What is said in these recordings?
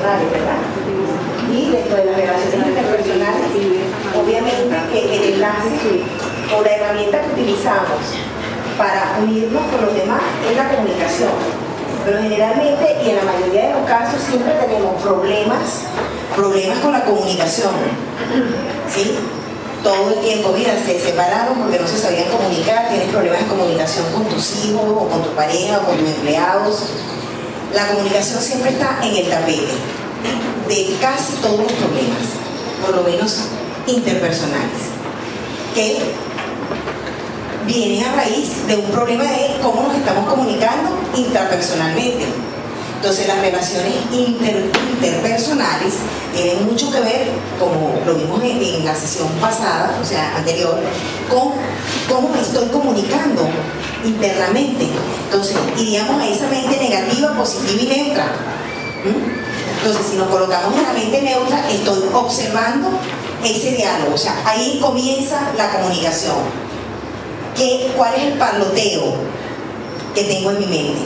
interpersonales, ¿verdad? Y dentro de las relaciones interpersonales, obviamente que el enlace o la herramienta que utilizamos para unirnos con los demás es la comunicación. Pero generalmente, y en la mayoría de los casos, siempre tenemos problemas con la comunicación, ¿sí? Todo el tiempo, mira, se separaron porque no se sabían comunicar, tienes problemas de comunicación con tus hijos, o con tu pareja, o con tus empleados. La comunicación siempre está en el tapete de casi todos los problemas, por lo menos interpersonales, que vienen a raíz de un problema de cómo nos estamos comunicando intrapersonalmente. Entonces las relaciones interpersonales tienen mucho que ver, como lo vimos en la sesión pasada, o sea, anterior, con cómo me estoy comunicando internamente. Entonces iríamos a esa mente negativa, positiva y neutra. Entonces si nos colocamos en la mente neutra, estoy observando ese diálogo, o sea, ahí comienza la comunicación. ¿Cuál es el parloteo que tengo en mi mente?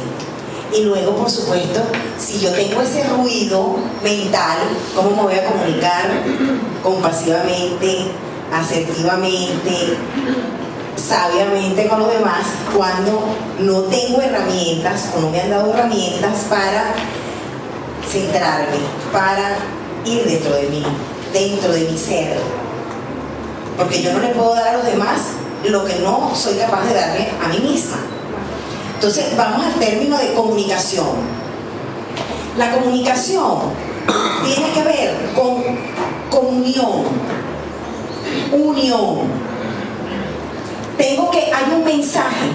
Y luego, por supuesto, si yo tengo ese ruido mental, ¿cómo me voy a comunicar compasivamente, asertivamente, sabiamente con los demás cuando no tengo herramientas o no me han dado herramientas para centrarme, para ir dentro de mi ser? Porque yo no le puedo dar a los demás lo que no soy capaz de darle a mí misma. Entonces vamos al término de comunicación. La comunicación tiene que ver con comunión, unión. Hay un mensaje,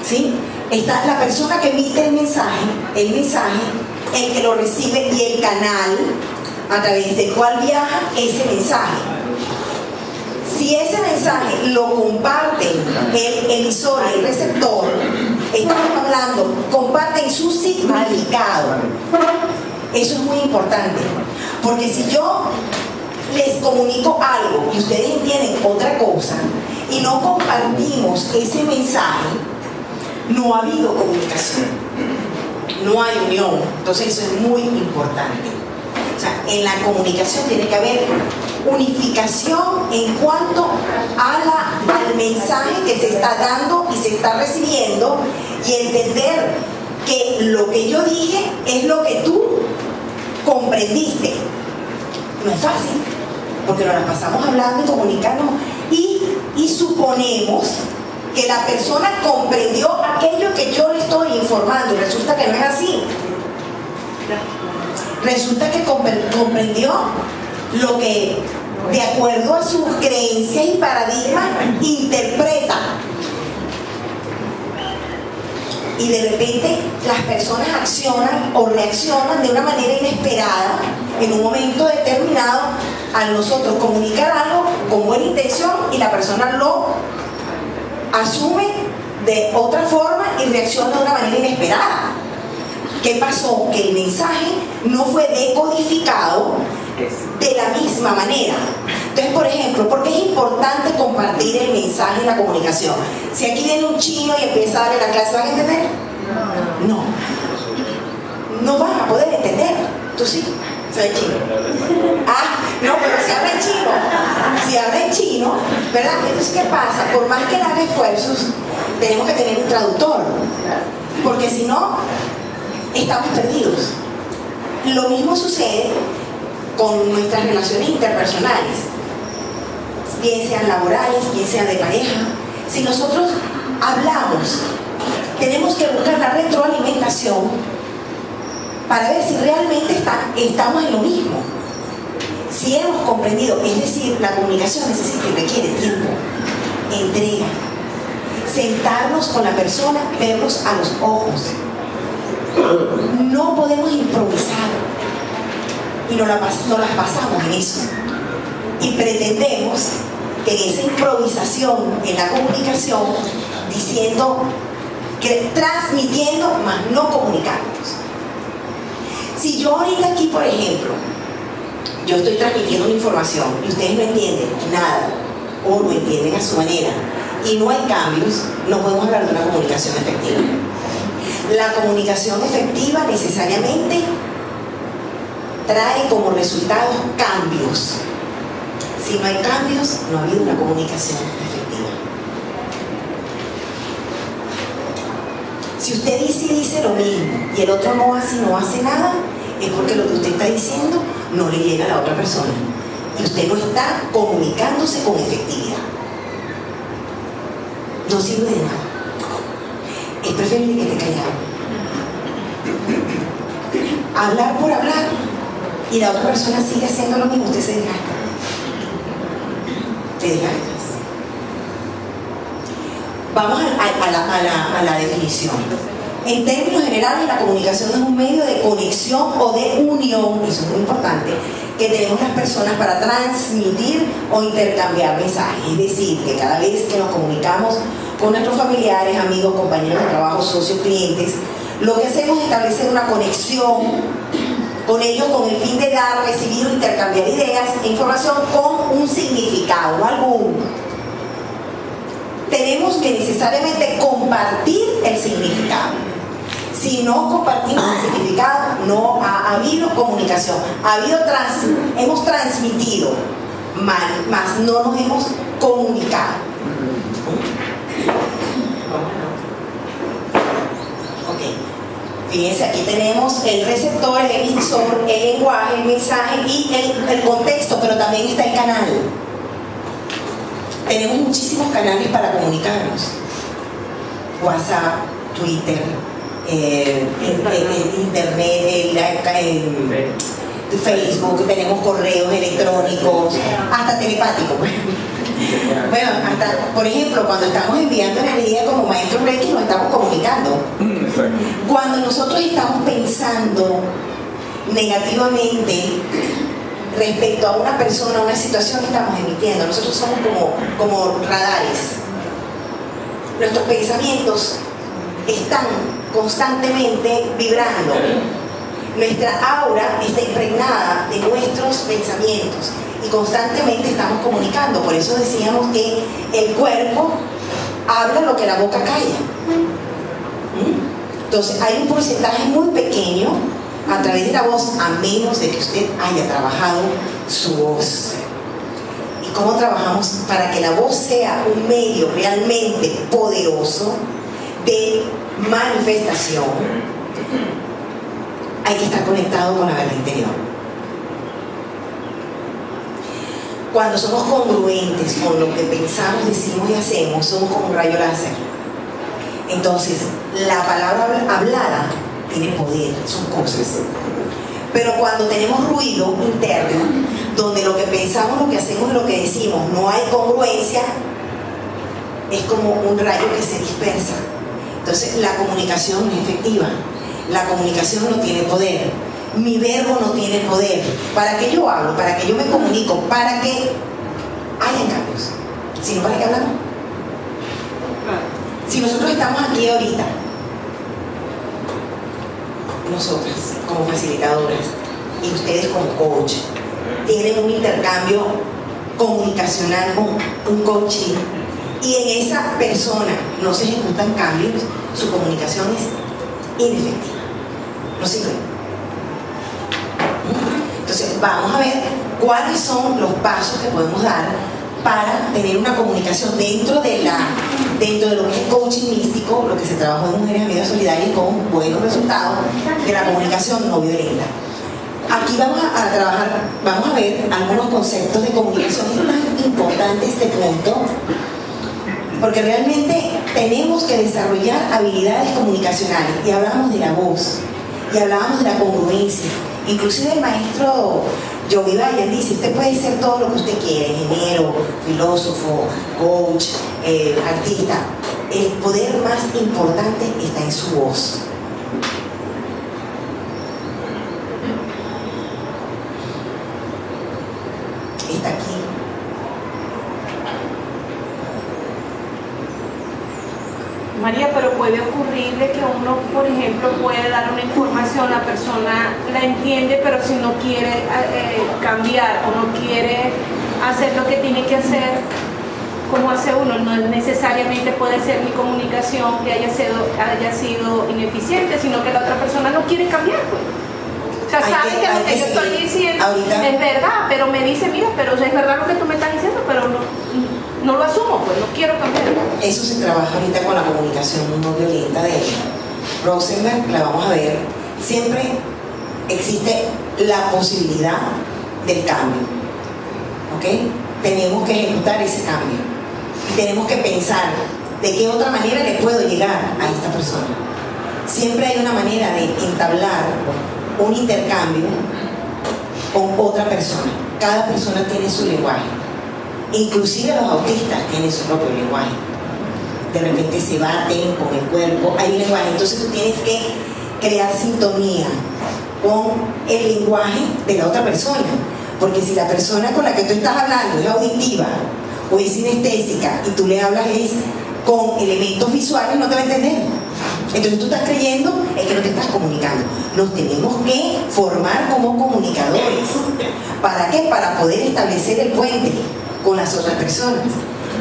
¿sí? Está la persona que emite el mensaje, el que lo recibe y el canal a través del cual viaja ese mensaje. Si ese mensaje lo comparten el emisor y el receptor, estamos hablando, comparten su significado. Eso es muy importante, porque si yo les comunico algo y ustedes entienden otra cosa y no compartimos ese mensaje, no ha habido comunicación, no hay unión. Entonces eso es muy importante. O sea, en la comunicación tiene que haber unificación en cuanto al mensaje que se está dando y se está recibiendo, y entender que lo que yo dije es lo que tú comprendiste. No es fácil, porque nos la pasamos hablando y comunicándonos y suponemos que la persona comprendió aquello que yo le estoy informando, y resulta que no es así. Resulta que comprendió lo que, de acuerdo a sus creencias y paradigmas, interpreta. Y de repente las personas accionan o reaccionan de una manera inesperada en un momento determinado al nosotros comunicar algo con buena intención, y la persona lo asume de otra forma y reacciona de una manera inesperada. ¿Qué pasó? Que el mensaje no fue decodificado de la misma manera. Entonces, por ejemplo, ¿por qué es importante compartir el mensaje en la comunicación? Si aquí viene un chino y empieza a darle la clase, ¿van a entender? No van a poder entender. ¿Tú sí? ¿Soy chino? No, pero si habla en chino, ¿verdad? Entonces, ¿qué pasa? Por más que haga esfuerzos, tenemos que tener un traductor, porque si no, estamos perdidos. Lo mismo sucede con nuestras relaciones interpersonales, bien sean laborales, bien sean de pareja. Si nosotros hablamos, tenemos que buscar la retroalimentación para ver si realmente estamos en lo mismo, si hemos comprendido. Es decir, la comunicación necesita y requiere tiempo, entrega, sentarnos con la persona, vernos a los ojos. No podemos improvisar y nos las pasamos en eso, y pretendemos que en esa improvisación en la comunicación, diciendo, transmitiendo, más no comunicándonos. Si yo ahorita aquí, por ejemplo, yo estoy transmitiendo una información y ustedes no entienden nada, o lo entienden a su manera, y no hay cambios, no podemos hablar de una comunicación efectiva. La comunicación efectiva necesariamente trae como resultado cambios. Si no hay cambios, no ha habido una comunicación efectiva. Si usted dice lo mismo y el otro no hace nada, es porque lo que usted está diciendo no le llega a la otra persona y usted no está comunicándose con efectividad. No sirve de nada. Es preferible que esté callado. Hablar por hablar y la otra persona sigue haciendo lo mismo, usted se desgasta. Te desgastas. Vamos a la definición. En términos generales, la comunicación es un medio de conexión o de unión, eso es muy importante, que tenemos las personas para transmitir o intercambiar mensajes. Es decir, que cada vez que nos comunicamos con nuestros familiares, amigos, compañeros de trabajo, socios, clientes, lo que hacemos es establecer una conexión con ellos con el fin de dar, recibir o intercambiar ideas e información con un significado alguno. Tenemos que necesariamente compartir el significado. Si no compartimos el significado, no ha habido comunicación. Hemos transmitido, mas no nos hemos comunicado. Ok. Fíjense, aquí tenemos el receptor, el emisor, el lenguaje, el mensaje y el contexto, pero también está el canal. Tenemos muchísimos canales para comunicarnos. WhatsApp, Twitter, Internet, Facebook, tenemos correos electrónicos, hasta telepáticos. Bueno, hasta, por ejemplo, cuando estamos enviando energía como maestro Reiki, nos estamos comunicando. Cuando nosotros estamos pensando negativamente respecto a una persona, a una situación que estamos emitiendo, nosotros somos como radares. Nuestros pensamientos están constantemente vibrando. Nuestra aura está impregnada de nuestros pensamientos y constantemente estamos comunicando. Por eso decíamos que el cuerpo habla lo que la boca calla. Entonces hay un porcentaje muy pequeño a través de la voz, a menos de que usted haya trabajado su voz. ¿Y cómo trabajamos para que la voz sea un medio realmente poderoso de manifestación? Hay que estar conectado con la verdad interior. Cuando somos congruentes con lo que pensamos, decimos y hacemos, somos como un rayo láser. Entonces, la palabra hablada tiene poder, son cosas. Pero cuando tenemos ruido interno, donde lo que pensamos, lo que hacemos y lo que decimos no hay congruencia, es como un rayo que se dispersa. Entonces, la comunicación no es efectiva. La comunicación no tiene poder. Mi verbo no tiene poder. ¿Para qué yo hablo? ¿Para qué yo me comunico? Para que haya cambios. Si no, ¿para qué hablamos? Si nosotros estamos aquí ahorita, nosotras como facilitadoras y ustedes como coach, tienen un intercambio comunicacional con un coaching y en esa persona no se ejecutan cambios, su comunicación es inefectiva, no sirve. Entonces vamos a ver cuáles son los pasos que podemos dar para tener una comunicación dentro de lo que es coaching místico, lo que se trabajó en Mujeres Amigas Solidarias con buenos resultados de la comunicación no violenta. Aquí vamos a ver algunos conceptos de comunicación. Es más importante este punto, porque realmente tenemos que desarrollar habilidades comunicacionales, y hablamos de la voz, y hablábamos de la congruencia. Inclusive el maestro Yogi Bayer dice, usted puede ser todo lo que usted quiera, ingeniero, filósofo, coach, artista. El poder más importante está en su voz. Está aquí. María, pero puede ocurrir de que uno, por ejemplo, puede dar una información, la persona la entiende, pero si no quiere cambiar o no quiere hacer lo que tiene que hacer, como hace uno, no necesariamente puede ser mi comunicación que haya sido ineficiente, sino que la otra persona no quiere cambiar, pues. sea, saben que lo que yo estoy diciendo ahorita es verdad, pero me dice, mira, pero es verdad lo que tú me estás diciendo, pero no lo asumo, pues no quiero cambiar. Eso se trabaja ahorita con la comunicación no violenta de Rosenberg, la vamos a ver. Siempre existe la posibilidad del cambio, ¿ok? Tenemos que ejecutar ese cambio y tenemos que pensar de qué otra manera le puedo llegar a esta persona. Siempre hay una manera de entablar un intercambio con otra persona. Cada persona tiene su lenguaje. Inclusive los autistas tienen su propio lenguaje. De repente se baten con el cuerpo, hay un lenguaje. Entonces tú tienes que crear sintonía con el lenguaje de la otra persona. Porque si la persona con la que tú estás hablando es auditiva o es sinestésica y tú le hablas con elementos visuales, no te va a entender. Entonces tú estás creyendo es que no te estás comunicando. Nos tenemos que formar como comunicadores. ¿Para qué? Para poder establecer el puente con las otras personas.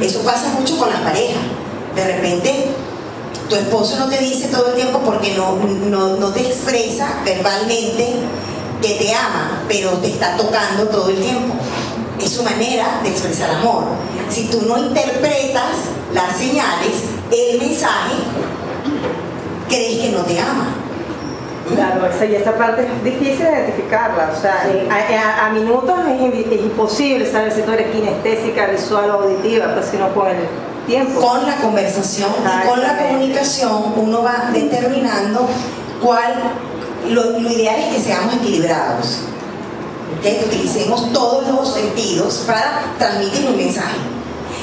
Eso pasa mucho con las parejas. De repente tu esposo no te dice todo el tiempo porque no te expresa verbalmente que te ama, pero te está tocando todo el tiempo. Es su manera de expresar amor. Si tú no interpretas las señales, el mensaje, crees que no te ama. Claro, y esa parte es difícil de identificarla. O sea, a minutos es imposible saber si tú eres kinestésica, visual o auditiva, pues sino con el tiempo. Con la conversación y con la comunicación uno va determinando lo ideal es que seamos equilibrados. Que utilicemos todos los sentidos para transmitir un mensaje.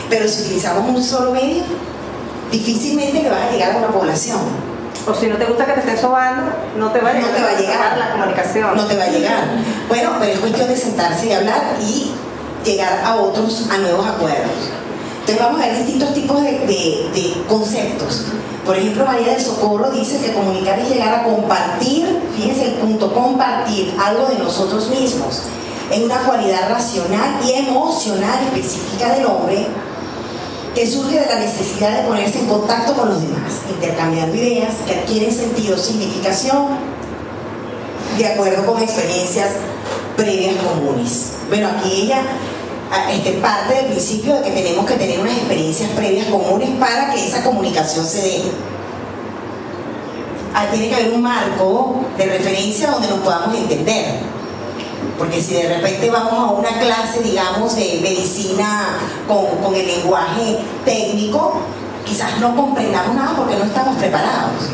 Pero si utilizamos un solo medio, difícilmente le vas a llegar a una población. O si no te gusta que te estén sobando, no te va a llegar la comunicación. No te va a llegar. Bueno, pero es cuestión de sentarse y hablar y llegar a nuevos acuerdos. Entonces vamos a ver distintos tipos de conceptos. Por ejemplo, María del Socorro dice que comunicar es llegar a compartir, fíjense el punto, compartir algo de nosotros mismos. Es una cualidad racional y emocional específica del hombre que surge de la necesidad de ponerse en contacto con los demás, intercambiando ideas que adquieren sentido, significación, de acuerdo con experiencias previas comunes. Bueno, aquí ella parte del principio de que tenemos que tener unas experiencias previas comunes para que esa comunicación se dé. Tiene que haber un marco de referencia donde nos podamos entender. Porque si de repente vamos a una clase, digamos, de medicina con el lenguaje técnico, quizás no comprendamos nada porque no estamos preparados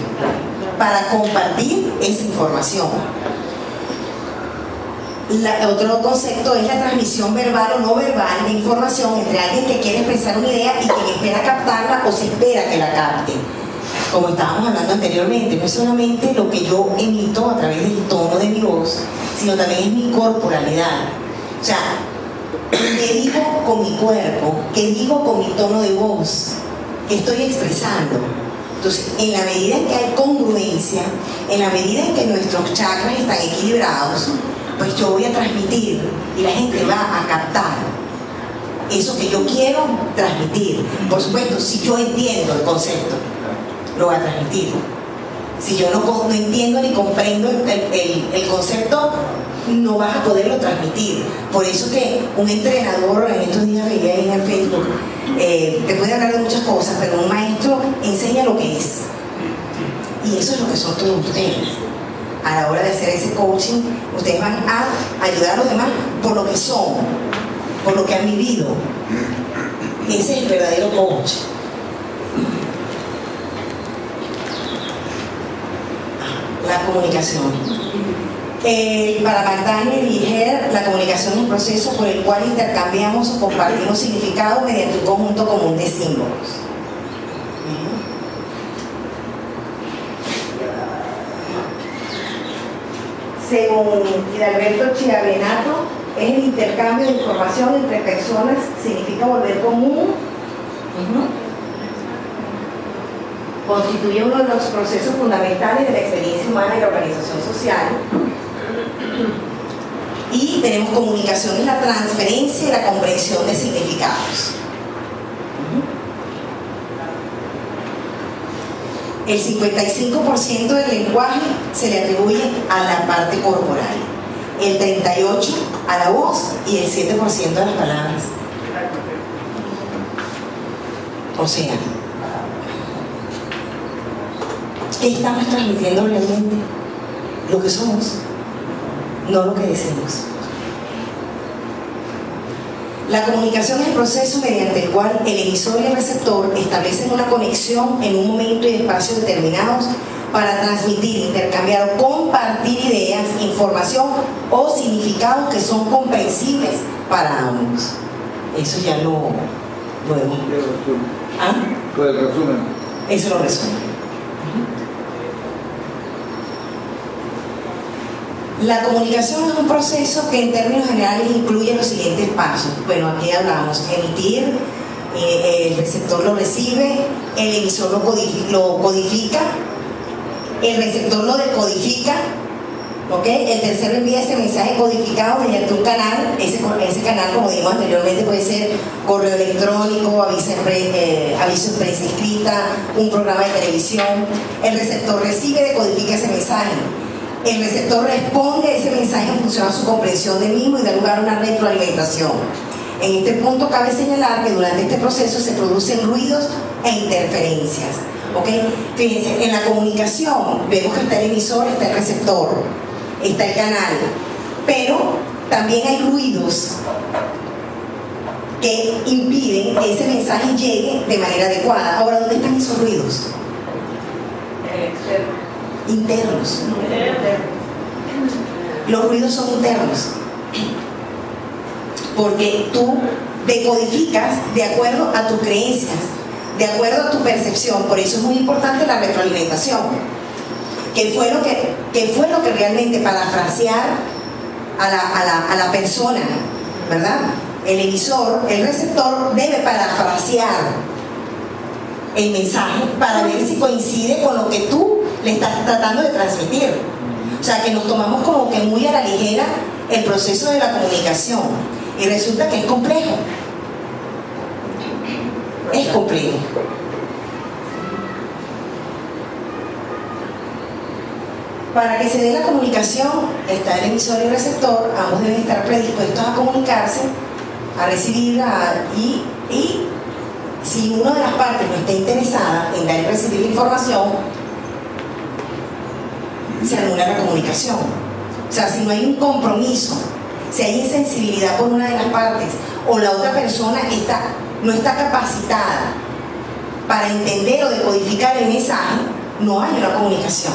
para compartir esa información. Otro concepto es la transmisión verbal o no verbal de información entre alguien que quiere expresar una idea y quien espera captarla o se espera que la capte. Como estábamos hablando anteriormente, no es solamente lo que yo emito a través del tono de mi voz, sino también es mi corporalidad. O sea, ¿qué digo con mi cuerpo? ¿Qué digo con mi tono de voz? ¿Qué estoy expresando? Entonces, en la medida en que hay congruencia, en la medida en que nuestros chakras están equilibrados, pues yo voy a transmitir y la gente va a captar eso que yo quiero transmitir. Por supuesto, si yo entiendo el concepto, lo voy a transmitir. Si yo no entiendo ni comprendo el concepto, no vas a poderlo transmitir. Por eso que un entrenador, en estos días veía ahí en el Facebook, te puede hablar de muchas cosas, pero un maestro enseña lo que es. Y eso es lo que son todos ustedes. A la hora de hacer ese coaching, ustedes van a ayudar a los demás por lo que son, por lo que han vivido. Ese es el verdadero coach. La comunicación. Para Magdalena y Liger, la comunicación es un proceso por el cual intercambiamos o compartimos significados mediante un conjunto común de símbolos. Según Hidalberto Chiavenato, es el intercambio de información entre personas, significa volver común. Constituye uno de los procesos fundamentales de la experiencia humana y la organización social. Y tenemos comunicación en la transferencia y la comprensión de significados. El 55% del lenguaje se le atribuye a la parte corporal, el 38% a la voz y el 7% a las palabras. O sea, ¿qué estamos transmitiendo realmente? Lo que somos, no lo que decimos. La comunicación es el proceso mediante el cual el emisor y el receptor establecen una conexión en un momento y espacio determinados para transmitir, intercambiar o compartir ideas, información o significados que son comprensibles para ambos. Eso ya lo hemos. ¿Ah? Pues el resumen. Eso lo resume. La comunicación es un proceso que en términos generales incluye los siguientes pasos. Bueno, aquí hablamos: emitir, el receptor lo recibe, el emisor lo codifica, el receptor lo decodifica, ¿ok? El tercero envía ese mensaje codificado mediante un canal. Ese canal, como dijimos anteriormente, puede ser correo electrónico, aviso en prensa escrita, un programa de televisión. El receptor recibe, decodifica ese mensaje. El receptor responde a ese mensaje en función a su comprensión del mismo y da lugar a una retroalimentación. En este punto cabe señalar que durante este proceso se producen ruidos e interferencias. ¿Ok? Fíjense, en la comunicación vemos que está el emisor, está el receptor, está el canal, pero también hay ruidos que impiden que ese mensaje llegue de manera adecuada. Ahora, ¿dónde están esos ruidos? Internos. Los ruidos son internos, porque tú decodificas de acuerdo a tus creencias, de acuerdo a tu percepción. Por eso es muy importante la retroalimentación. ¿Qué fue lo que realmente, parafrasear a la persona, ¿verdad? El emisor, el receptor debe parafrasear el mensaje para ver si coincide con lo que tú le estás tratando de transmitir. O sea, que nos tomamos como que muy a la ligera el proceso de la comunicación y resulta que es complejo. Es complejo. Para que se dé la comunicación, está el emisor y el receptor, ambos deben estar predispuestos a comunicarse, a recibir, y si una de las partes no está interesada en dar y recibir la información, se anula la comunicación. O sea, si no hay un compromiso, si hay insensibilidad por una de las partes o la otra persona no está capacitada para entender o decodificar el mensaje, no hay una comunicación.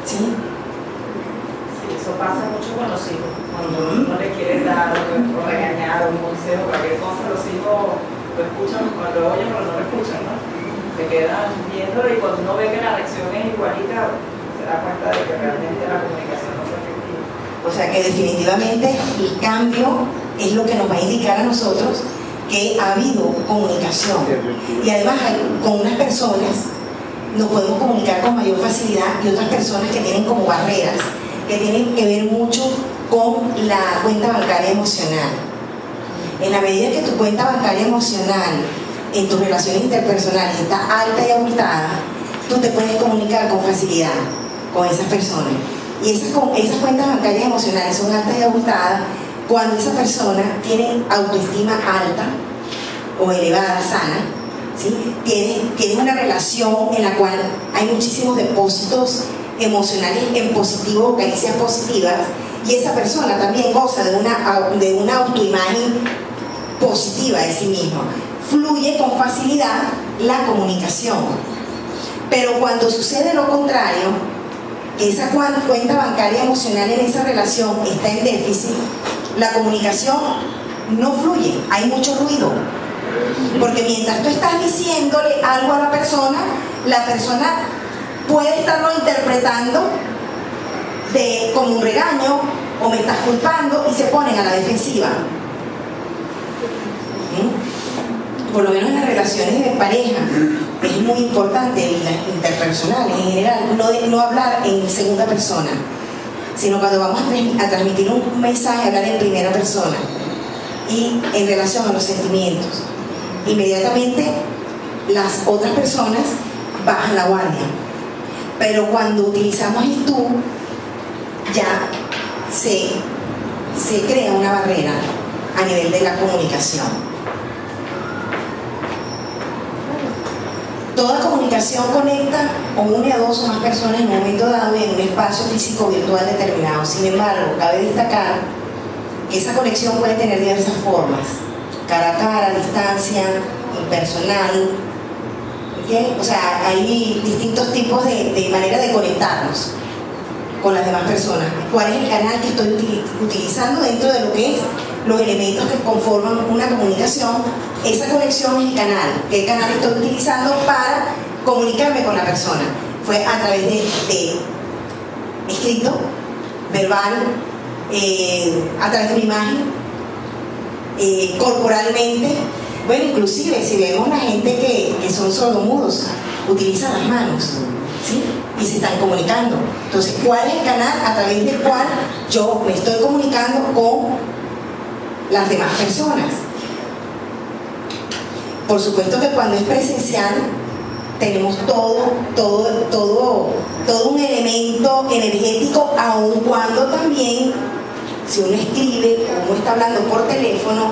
¿Sí? Sí, eso pasa mucho con los hijos. Cuando uno le quiere dar o regañar un consejo, cualquier cosa, los hijos lo escuchan, lo oyen, pero no lo escuchan, ¿no? Se quedan viéndolo y cuando uno ve que la reacción es igualita, se da cuenta de que realmente la comunicación no fue efectiva. O sea que definitivamente el cambio es lo que nos va a indicar a nosotros que ha habido comunicación. Y además con unas personas nos podemos comunicar con mayor facilidad y otras personas que tienen como barreras, que tienen que ver mucho con la cuenta bancaria emocional. En la medida que tu cuenta bancaria emocional en tus relaciones interpersonales está alta y abultada, tú te puedes comunicar con facilidad con esas personas. Y esas cuentas bancarias emocionales son altas y abultadas cuando esa persona tiene autoestima alta o elevada, sana, ¿sí? Tiene una relación en la cual hay muchísimos depósitos emocionales en positivo, caricias positivas, y esa persona también goza de una autoimagen positiva de sí misma. Fluye con facilidad la comunicación. Pero cuando sucede lo contrario, que esa cuenta bancaria emocional en esa relación está en déficit, la comunicación no fluye, hay mucho ruido. Porque mientras tú estás diciéndole algo a la persona puede estarlo interpretando como un regaño o me estás culpando y se ponen a la defensiva. Por lo menos en las relaciones de pareja es muy importante, en las interpersonales en general, no hablar en segunda persona, sino cuando vamos a transmitir un mensaje, hablar en primera persona y en relación a los sentimientos. Inmediatamente las otras personas bajan la guardia. Pero cuando utilizamos el tú, ya se crea una barrera a nivel de la comunicación. Toda comunicación conecta o une a dos o más personas en un momento dado y en un espacio físico o virtual determinado. Sin embargo, cabe destacar que esa conexión puede tener diversas formas: cara a cara, a distancia, impersonal. ¿Okay? O sea, hay distintos tipos de manera de conectarnos con las demás personas. ¿Cuál es el canal que estoy utilizando dentro de lo que es los elementos que conforman una comunicación? Esa conexión es el canal. ¿Qué canal estoy utilizando para comunicarme con la persona? Fue a través de escrito, verbal, a través de una imagen, corporalmente. Bueno, inclusive si vemos la gente que son sordomudos, utilizan las manos, ¿sí? Y se están comunicando. Entonces, ¿cuál es el canal a través del cual yo me estoy comunicando con las demás personas? Por supuesto que cuando es presencial tenemos todo un elemento energético, aun cuando también si uno escribe o uno está hablando por teléfono,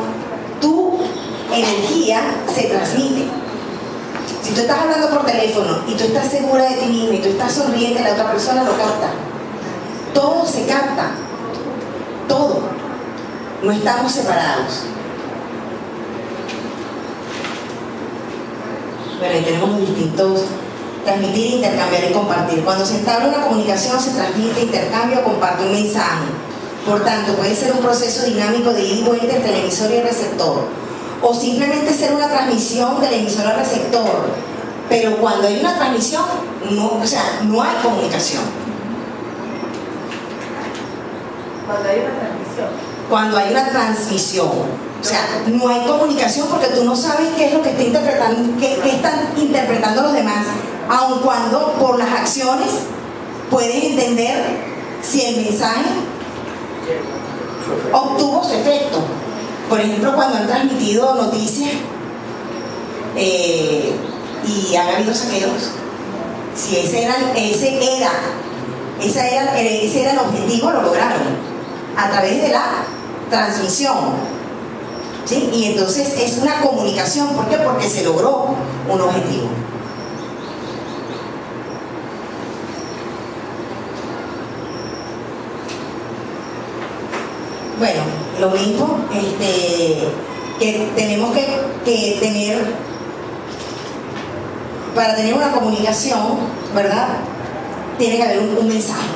tu energía se transmite. Si tú estás hablando por teléfono y tú estás segura de ti misma y tú estás sonriente, la otra persona lo capta. Todo se capta, todo. No estamos separados. Bueno, ahí tenemos los distintos: transmitir, intercambiar y compartir. Cuando se entabla una comunicación, se transmite, intercambia o comparte un mensaje. Por tanto, puede ser un proceso dinámico de ida y vuelta entre el emisor y el receptor, o simplemente ser una transmisión del emisor al receptor. Pero cuando hay una transmisión, no hay comunicación. Cuando hay una transmisión. Cuando hay una transmisión, o sea, no hay comunicación porque tú no sabes qué es lo que está interpretando, qué están interpretando los demás, aun cuando por las acciones puedes entender si el mensaje obtuvo su efecto. Por ejemplo, cuando han transmitido noticias y han habido saqueos, si ese era el objetivo, lo lograron a través de la transmisión, ¿sí? Y entonces es una comunicación. ¿Por qué? Porque se logró un objetivo. Bueno, lo mismo que tenemos que tener para tener una comunicación, ¿verdad? Tiene que haber un mensaje,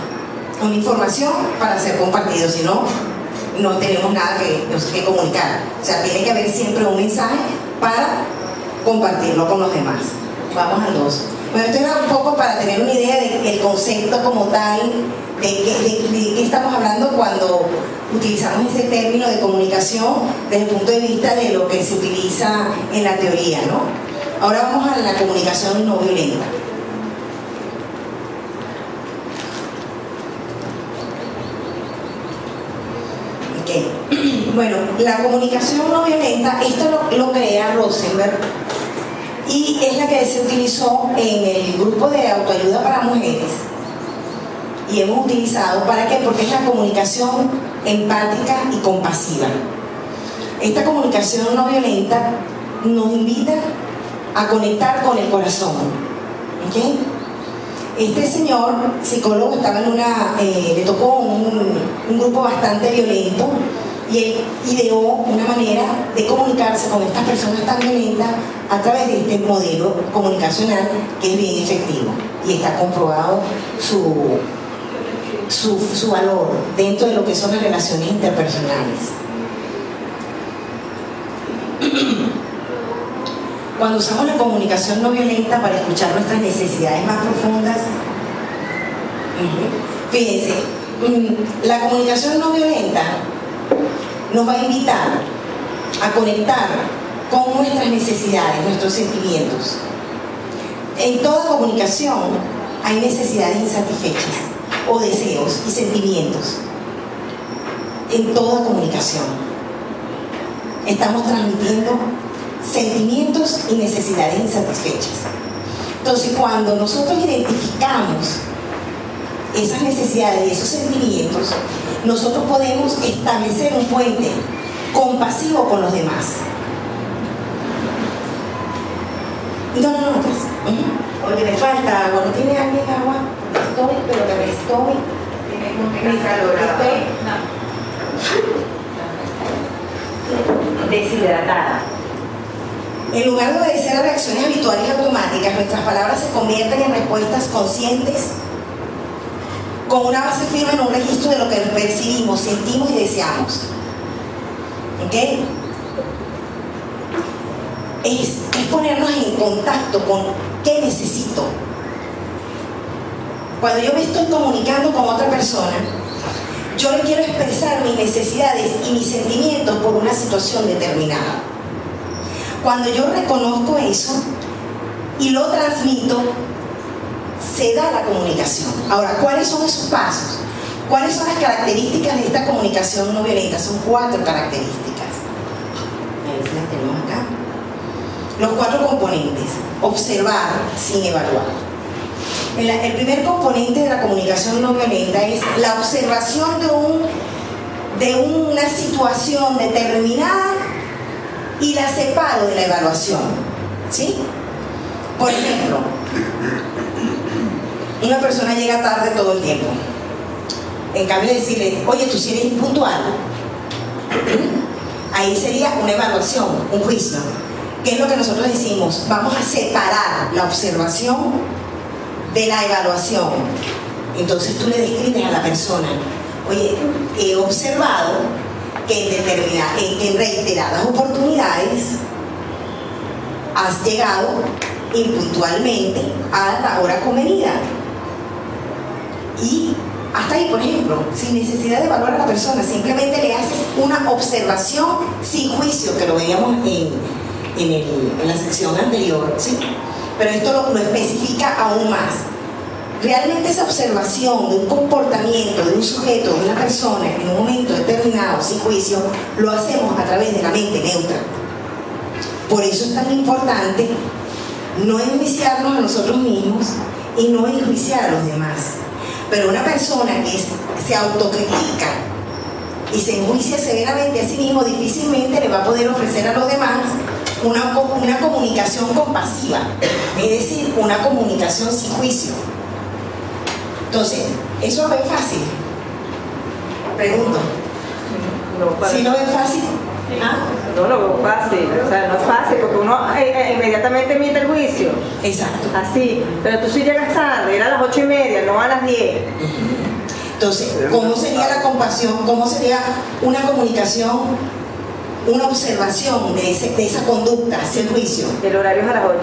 una información para ser compartido, si no, no tenemos nada que comunicar. O sea, tiene que haber siempre un mensaje para compartirlo con los demás. Vamos al 2. Bueno, esto era un poco para tener una idea del concepto como tal, de qué estamos hablando cuando utilizamos ese término de comunicación desde el punto de vista de lo que se utiliza en la teoría, ¿no? Ahora vamos a la comunicación no violenta. Okay. Bueno, la comunicación no violenta, esto lo crea Rosenberg y es la que se utilizó en el grupo de autoayuda para mujeres y hemos utilizado, ¿para qué? Porque es la comunicación empática y compasiva. Esta comunicación no violenta nos invita a conectar con el corazón. ¿Okay? Este señor psicólogo estaba en le tocó un grupo bastante violento y él ideó una manera de comunicarse con estas personas tan violentas a través de este modelo comunicacional que es bien efectivo y está comprobado su valor dentro de lo que son las relaciones interpersonales. Cuando usamos la comunicación no violenta para escuchar nuestras necesidades más profundas, fíjense, la comunicación no violenta nos va a invitar a conectar con nuestras necesidades, nuestros sentimientos. En toda comunicación hay necesidades insatisfechas o deseos y sentimientos. En toda comunicación estamos transmitiendo sentimientos y necesidades insatisfechas. Entonces, cuando nosotros identificamos esas necesidades y esos sentimientos, nosotros podemos establecer un puente compasivo con los demás. No, atrás. Oye, me falta agua. ¿No tiene alguien agua? Estoy, pero me estoy. Tiene calor. Deshidratada. En lugar de obedecer a reacciones habituales y automáticas, nuestras palabras se convierten en respuestas conscientes con una base firme en un registro de lo que percibimos, sentimos y deseamos. ¿Ok? Es ponernos en contacto con qué necesito. Cuando yo me estoy comunicando con otra persona, yo le quiero expresar mis necesidades y mis sentimientos por una situación determinada. Cuando yo reconozco eso y lo transmito, se da la comunicación. Ahora, ¿cuáles son esos pasos? ¿Cuáles son las características de esta comunicación no violenta? Son 4 características. Ahí las tenemos acá. Los 4 componentes. Observar sin evaluar. El primer componente de la comunicación no violenta es la observación de una situación determinada y la separo de la evaluación. ¿Sí? Por ejemplo, una persona llega tarde todo el tiempo. En cambio de decirle, oye, tú sí eres impuntual, ahí sería una evaluación, un juicio. ¿Qué es lo que nosotros decimos? Vamos a separar la observación de la evaluación. Entonces tú le describes a la persona, oye, he observado que en reiteradas oportunidades has llegado impuntualmente a la hora convenida. Y hasta ahí, por ejemplo, sin necesidad de evaluar a la persona, simplemente le haces una observación sin juicio, que lo veíamos en la sección anterior, ¿sí? Pero esto lo especifica aún más. Realmente esa observación de un comportamiento de un sujeto, de una persona, en un momento determinado, sin juicio, lo hacemos a través de la mente neutra. Por eso es tan importante no enjuiciarnos a nosotros mismos y no enjuiciar a los demás. Pero una persona que se autocritica y se enjuicia severamente a sí mismo, difícilmente le va a poder ofrecer a los demás una comunicación compasiva, es decir, una comunicación sin juicio. Entonces, ¿eso lo ve fácil? Pregunto. ¿Sí lo ve fácil? ¿Ah? No lo veo fácil, o sea, no es fácil porque uno inmediatamente emite el juicio. Exacto. Así, pero tú sí llegas tarde, era a las 8:30, no a las 10. Entonces, ¿cómo sería la compasión? ¿Cómo sería una comunicación, una observación de esa conducta hacia el juicio? El horario es a las 8.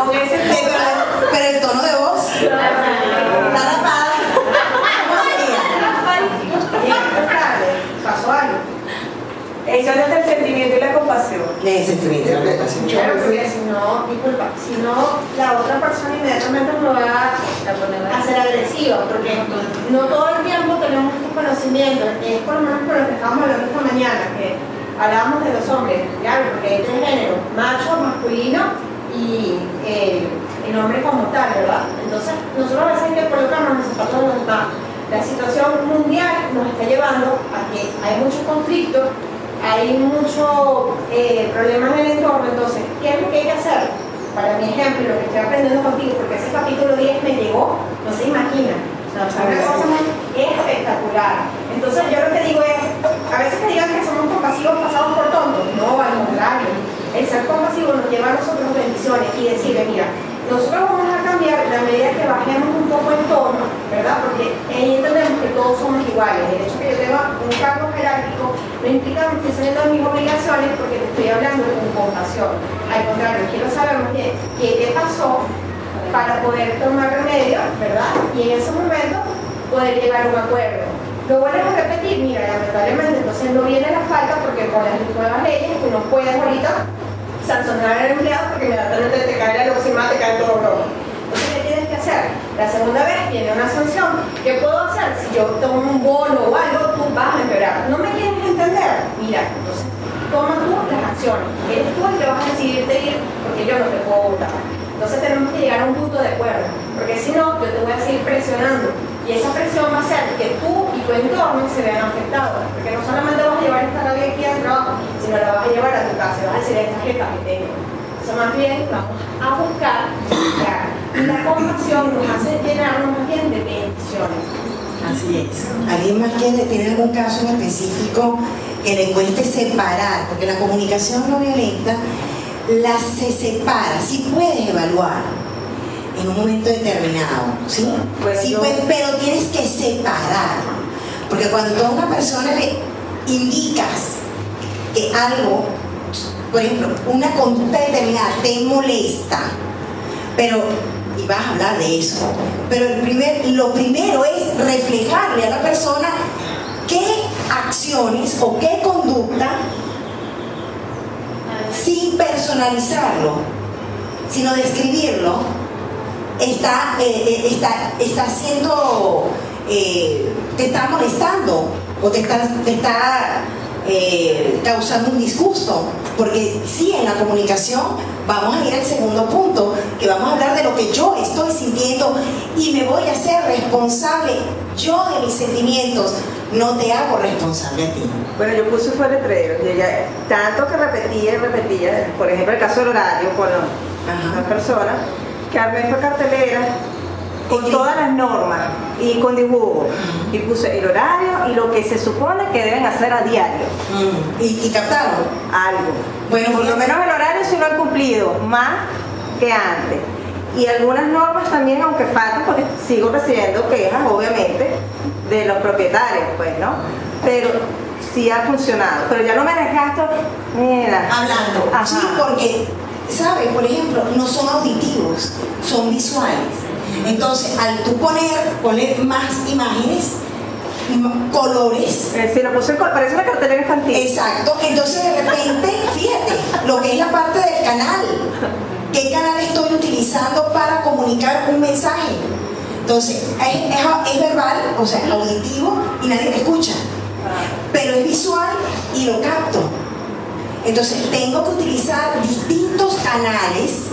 Con ese Pero el tono de voz, la tapada, ¿cómo sería? Pasó algo. eso es desde el sentimiento y la compasión. Ese sentimiento y la compasión. Claro, porque si no, la otra persona inmediatamente nos va a ser agresiva, porque no todo el tiempo tenemos estos conocimientos, es por lo menos por lo que estábamos hablando esta mañana, que hablábamos de los hombres, claro, porque hay 3 géneros, macho, masculino y el hombre como tal, ¿verdad? Entonces, nosotros a veces hay que colocarnos en los zapatos de los demás. La situación mundial nos está llevando a que hay muchos conflictos, hay muchos problemas en el entorno. Entonces, ¿qué es lo que hay que hacer? Para mi ejemplo, lo que estoy aprendiendo contigo, porque ese capítulo 10 me llegó, no se imagina. Una cosa espectacular. Entonces, yo lo que digo es, a veces que digan que somos compasivos pasados por tontos. No, al contrario. El ser compasivo nos lleva a nosotros bendiciones y decirle, mira, nosotros vamos a cambiar la medida que bajemos un poco el tono, ¿verdad? Porque ahí entendemos que todos somos iguales. El hecho de que yo tenga un cargo jerárquico no implica que estoy saliendo de mis obligaciones porque te estoy hablando con compasión. Al contrario, quiero saber más bien qué te pasó para poder tomar remedio, ¿verdad? Y en ese momento poder llegar a un acuerdo. Lo vuelves a repetir, mira, lamentablemente entonces no viene la falta porque con las nuevas leyes tú no puedes ahorita sancionar al empleado porque inmediatamente te cae la loxima, te cae todo broma. Entonces, ¿qué tienes que hacer? La segunda vez viene una sanción. ¿Qué puedo hacer? Si yo tomo un bono o algo, tú vas a empeorar. ¿No me quieres entender? Mira, entonces toma tú las acciones. Eres tú el que vas a decidirte ir porque yo no te puedo votar. Entonces tenemos que llegar a un punto de acuerdo, porque si no, yo te voy a seguir presionando. Y esa presión va a hacer que tú y tu entorno se vean afectados, porque no solamente vas a llevar esta rabia aquí al trabajo, sino la vas a llevar a tu casa, vas a decir, esta jefa que tengo. Entonces más bien vamos a buscar y la compasión nos hace llenarnos más bien de bendiciones. Así es. ¿Alguien más tiene algún caso en específico que le cueste separar? Porque la comunicación no violenta se separa, sí puedes evaluar en un momento determinado, ¿sí? Pues sí puedes, pero tienes que separar. Porque cuando tú a una persona le indicas que algo, por ejemplo, una conducta determinada te molesta, pero, y vas a hablar de eso, pero lo primero es reflejarle a la persona qué acciones o qué conducta, sin personalizarlo, sino describirlo, está haciendo, te está molestando o te está causando un disgusto. Porque sí, en la comunicación vamos a ir al segundo punto, que vamos a hablar de lo que yo estoy sintiendo y me voy a hacer responsable yo de mis sentimientos. No te hago responsable a ti. Bueno, yo puse fue letrero, y ella, tanto que repetía y repetía, por ejemplo el caso del horario con una persona, que armé fue cartelera con todas las normas y con dibujos, y puse el horario y lo que se supone que deben hacer a diario. ¿Y captaron? Algo. Bueno, por lo menos el horario sí lo han cumplido, más que antes. Y algunas normas también, aunque faltan, porque sigo recibiendo quejas, obviamente, de los propietarios, pues, ¿no? Pero sí ha funcionado. Pero ya no me desgasto, mira. Hablando. Ajá. Sí, porque, ¿sabes? Por ejemplo, no son auditivos, son visuales. Entonces, al tú poner más imágenes, colores. Sí, lo puse, parece una cartelera infantil. Exacto. Entonces, de repente, fíjate, lo que es la parte del canal. ¿Qué canal estoy utilizando para comunicar un mensaje? Entonces, es verbal, o sea, auditivo y nadie me escucha. Pero es visual y lo capto. Entonces, tengo que utilizar distintos canales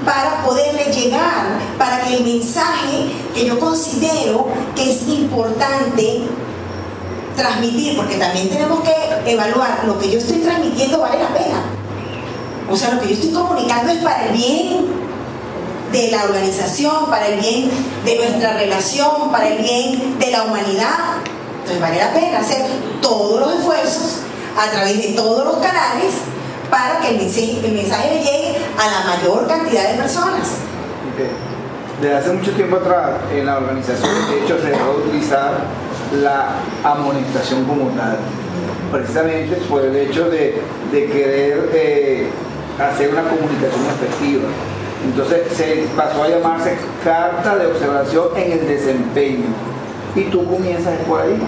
para poderle llegar, para que el mensaje que yo considero que es importante transmitir, porque también tenemos que evaluar lo que yo estoy transmitiendo vale la pena. O sea, lo que yo estoy comunicando es para el bien de la organización, para el bien de nuestra relación, para el bien de la humanidad. Entonces vale la pena hacer todos los esfuerzos a través de todos los canales para que el mensaje le llegue a la mayor cantidad de personas. Okay. Desde hace mucho tiempo atrás, en la organización, de hecho, se dejó de utilizar la amonestación como tal, precisamente por el hecho de querer hacer una comunicación efectiva. Entonces se pasó a llamarse carta de observación en el desempeño, y tú comienzas por ahí,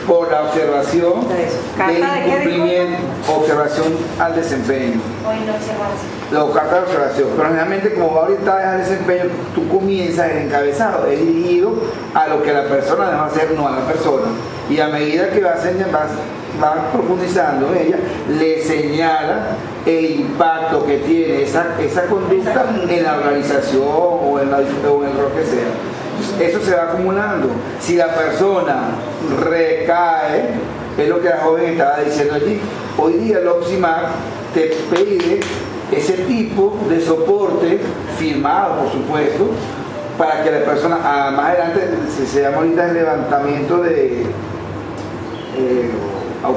por la observación del incumplimiento, observación al desempeño. La carta de observación, pero generalmente como va orientada al desempeño, tú comienzas el encabezado, es dirigido a lo que la persona debe hacer, no a la persona, y a medida que va profundizando en ella, le señala el impacto que tiene esa conducta en la organización o en lo que sea. Eso se va acumulando. Si la persona recae, es lo que la joven estaba diciendo allí, hoy día el OPSIMAC te pide ese tipo de soporte firmado, por supuesto, para que la persona, más adelante se llama ahorita el levantamiento de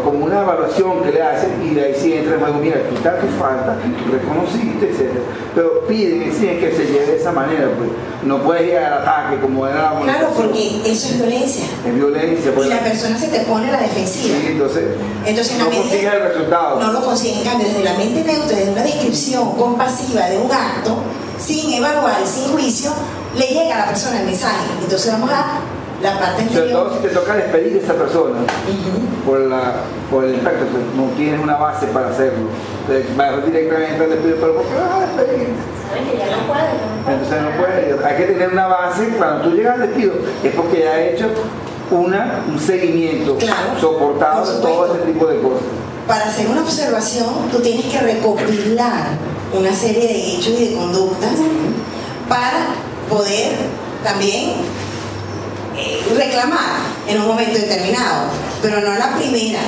como una evaluación que le hacen, y de ahí sí entra en juego, mira, aquí está tu falta, reconociste, etc. Pero piden que se lleve de esa manera, pues no puedes ir al ataque como era la Claro, porque eso es violencia. Es violencia. Pues, y la persona se te pone a la defensiva. Sí, entonces no consigues el resultado. No lo consigues. En cambio, desde la mente neutra, desde una descripción compasiva de un acto, sin evaluar y sin juicio, le llega a la persona el mensaje. Entonces vamos a la parte sobre anterior. todo si te toca despedir a esa persona por el impacto, pues no tienes una base para hacerlo. Entonces vas directamente al despido, pero ¿por qué vas a despedir? Entonces no puede. Hay que tener una base. Cuando tú llegas al despido es porque ya has hecho un seguimiento, claro, soportado de todo ese tipo de cosas. para hacer una observación, tú tienes que recopilar una serie de hechos y de conductas para poder también reclamar en un momento determinado, pero no a la primera.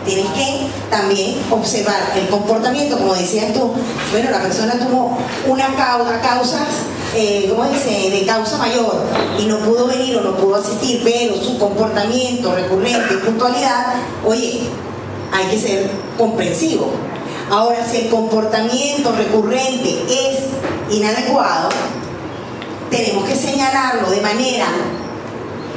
Tienes que también observar el comportamiento, como decías tú. Bueno, la persona tuvo una causas, ¿cómo dice?, de causa mayor y no pudo venir o no pudo asistir, pero su comportamiento recurrente y puntualidad, oye, hay que ser comprensivo. Ahora, si el comportamiento recurrente es inadecuado, tenemos que señalarlo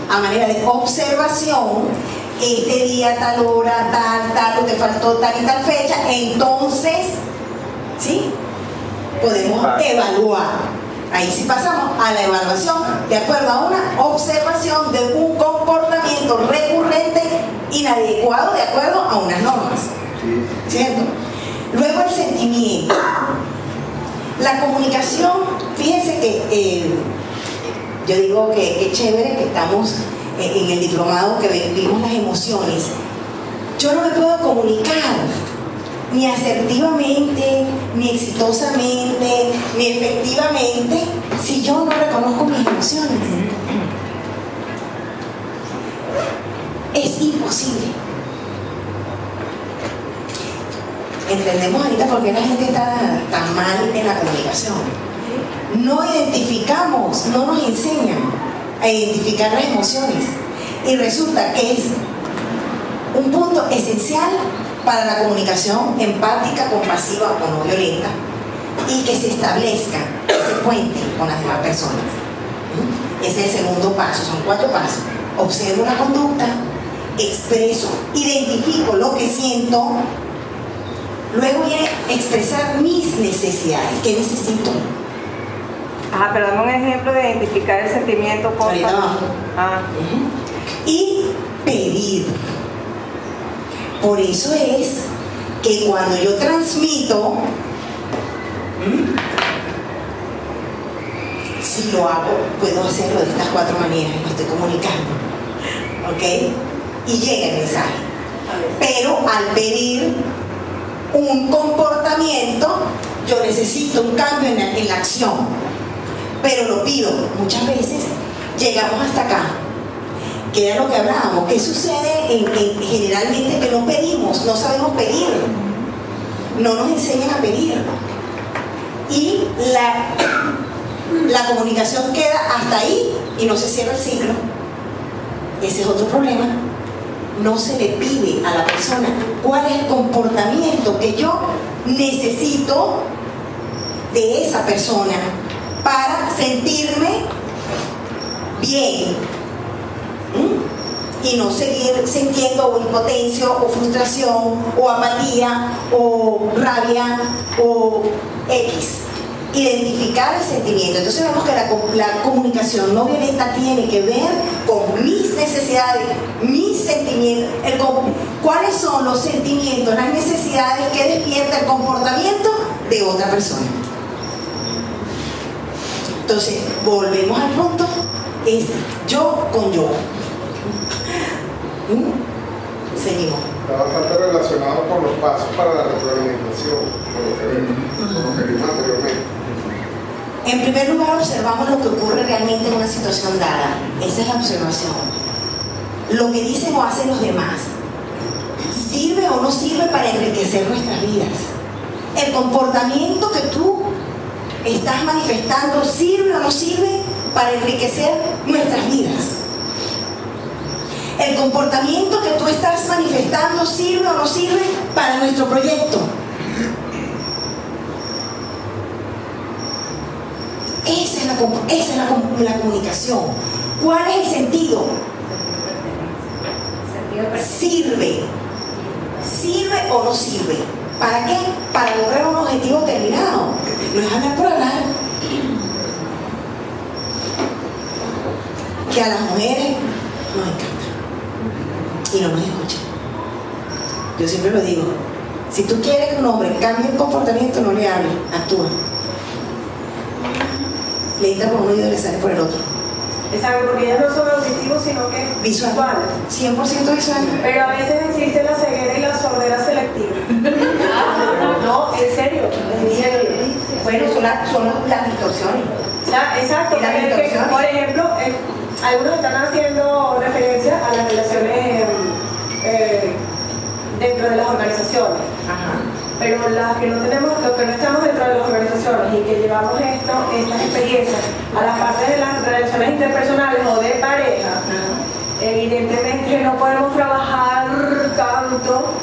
a manera de observación. Este día, tal hora, tal, o te faltó tal y tal fecha, entonces, ¿sí?, podemos evaluar. Ahí sí pasamos a la evaluación de acuerdo a una observación de un comportamiento recurrente inadecuado de acuerdo a unas normas. ¿Cierto? Luego el sentimiento. La comunicación, fíjense que yo digo que es chévere que estamos en el diplomado, que vimos las emociones. Yo no me puedo comunicar ni asertivamente, ni exitosamente, ni efectivamente si yo no reconozco mis emociones. Es imposible. Entendemos ahorita por qué la gente está tan mal en la comunicación. No identificamos, no nos enseñan a identificar las emociones, y resulta que es un punto esencial para la comunicación empática, compasiva o no violenta, y que se establezca ese puente con las demás personas. Ese es el segundo paso. Son 4 pasos. Observo la conducta, expreso, identifico lo que siento, luego viene expresar mis necesidades. ¿Qué necesito? Pero dame un ejemplo de identificar el sentimiento con... Y pedir. Por eso es que cuando yo transmito, si lo hago, puedo hacerlo de estas 4 maneras, me estoy comunicando, ¿ok? Y llega el mensaje. Pero al pedir un comportamiento, yo necesito un cambio en la acción. Pero lo pido. Muchas veces llegamos hasta acá, que era lo que hablábamos. ¿Qué sucede generalmente? Que no pedimos, no sabemos pedir, no nos enseñan a pedir, y la comunicación queda hasta ahí y no se cierra el ciclo. Ese es otro problema. No se le pide a la persona cuál es el comportamiento que yo necesito de esa persona para sentirme bien, y no seguir sintiendo o impotencia o frustración o apatía o rabia o X. Identificar el sentimiento. Entonces vemos que la comunicación no violenta tiene que ver con mis necesidades, mis sentimientos, cuáles son los sentimientos, las necesidades que despierta el comportamiento de otra persona. Entonces, volvemos al punto, es yo con yo. Seguimos. Está bastante relacionado con los pasos para la retroalimentación, con lo que vimos anteriormente. En primer lugar, observamos lo que ocurre realmente en una situación dada. Esa es la observación. Lo que dicen o hacen los demás, ¿sirve o no sirve para enriquecer nuestras vidas? El comportamiento que tú estás manifestando, ¿sirve o no sirve para enriquecer nuestras vidas? El comportamiento que tú estás manifestando, ¿sirve o no sirve para nuestro proyecto? Esa es la comunicación. ¿Cuál es el sentido? ¿Sirve o no sirve? ¿Para qué? Para lograr un objetivo determinado. No es hablar por hablar. Que a las mujeres nos encanta y no nos escuchan. Yo siempre lo digo, si tú quieres que un hombre cambie el comportamiento, no le hables, actúa. Le entra por un oído y le sale por el otro. Exacto, porque ellos no son auditivos, sino que Visual. 100% visual. Pero a veces existe la ceguera y la sordera selectiva. No, en serio. Bueno, son las distorsiones. Exacto. Y las distorsiones. Por ejemplo, algunos están haciendo referencia a las relaciones dentro de las organizaciones. Ajá. Pero las que no tenemos, los que no estamos dentro de las organizaciones y que llevamos estas experiencias a las partes de las relaciones interpersonales o de pareja, evidentemente no podemos trabajar tanto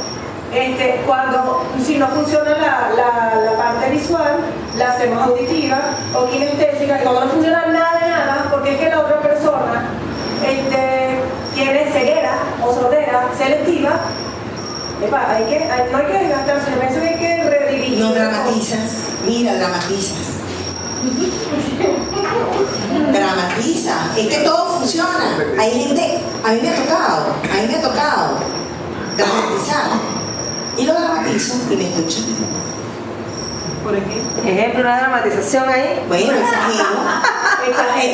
si no funciona la parte visual, la hacemos auditiva o kinestésica, y cuando no funciona nada, porque es que la otra persona tiene ceguera o sordera selectiva. No hay que desgastarse, yo pienso que hay que redirigir. No dramatizas, mira, dramatizas. Dramatiza, es que todo funciona. Hay gente, a mí me ha tocado dramatizar. Y lo dramatizo y me escuchan. Por ejemplo, una dramatización ahí. Bueno,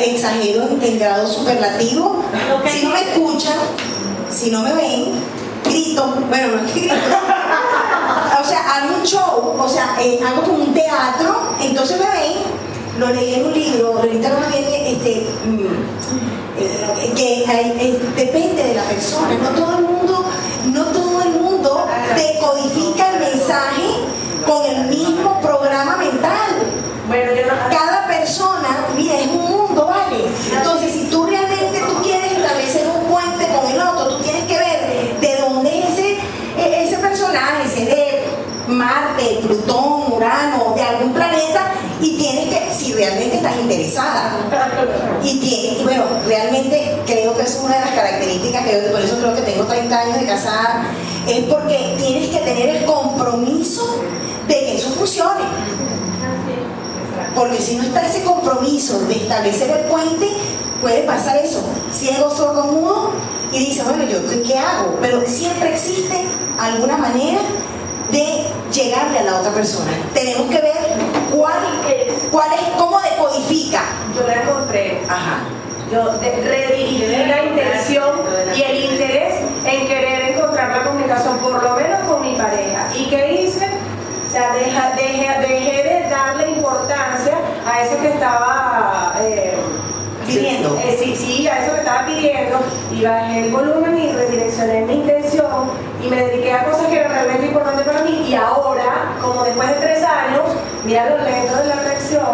exagero en grado superlativo. Si no me escuchan, si no me ven, grito, bueno, no es que grito, o sea, hago un show, o sea, hago como un teatro, entonces me ven, lo leí en un libro, ahorita no me viene, depende de la persona, no todo el mundo decodifica el mensaje con el mismo programa mental. Bueno, cada persona, mira, es un mundo, ¿vale? Entonces, si tú realmente quieres establecer un puente con el otro, tú tienes que ver de dónde es ese personaje, si es de Marte, Plutón, Urano, de algún planeta, y tienes que, si realmente estás interesada, y bueno, realmente creo que es una de las características por eso creo que tengo 30 años de casada, es porque tienes que tener el compromiso de que eso funcione. Porque si no está ese compromiso de establecer el puente, puede pasar eso, ciego, sordo, mudo, y dice, bueno, ¿yo qué hago? Pero siempre existe alguna manera de llegarle a la otra persona. Tenemos que ver cómo decodifica. Yo la encontré. Ajá. Yo redirigí la intención y el interés en querer encontrar la comunicación, por lo menos con mi pareja. ¿Y qué hice? O sea, dejé de darle importancia a eso que estaba pidiendo. Sí, a eso que estaba pidiendo, y bajé el volumen y redireccioné mi intención y me dediqué a cosas que eran realmente importantes para mí. Y ahora, como después de 3 años, mira los lentos de la reacción,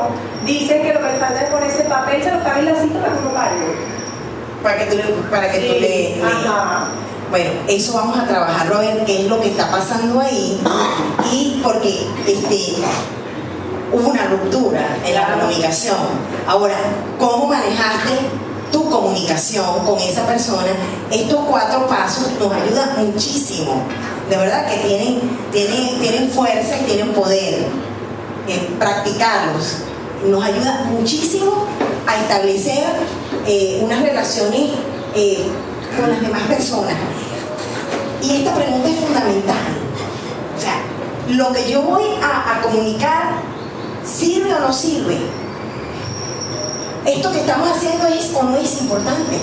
dicen que lo que le falta es ponerse papel, se lo cabe en la cita para que no pare. Para que tú le Ajá. Bueno, eso vamos a trabajarlo, a ver qué es lo que está pasando ahí, y porque hubo una ruptura en la comunicación. Ahora, ¿cómo manejaste tu comunicación con esa persona? Estos 4 pasos nos ayudan muchísimo, de verdad que tienen fuerza y tienen poder. Practicarlos nos ayuda muchísimo a establecer unas relaciones con las demás personas. Y esta pregunta es fundamental. O sea, lo que yo voy a comunicar, ¿sirve o no sirve? ¿Esto que estamos haciendo es o no es importante?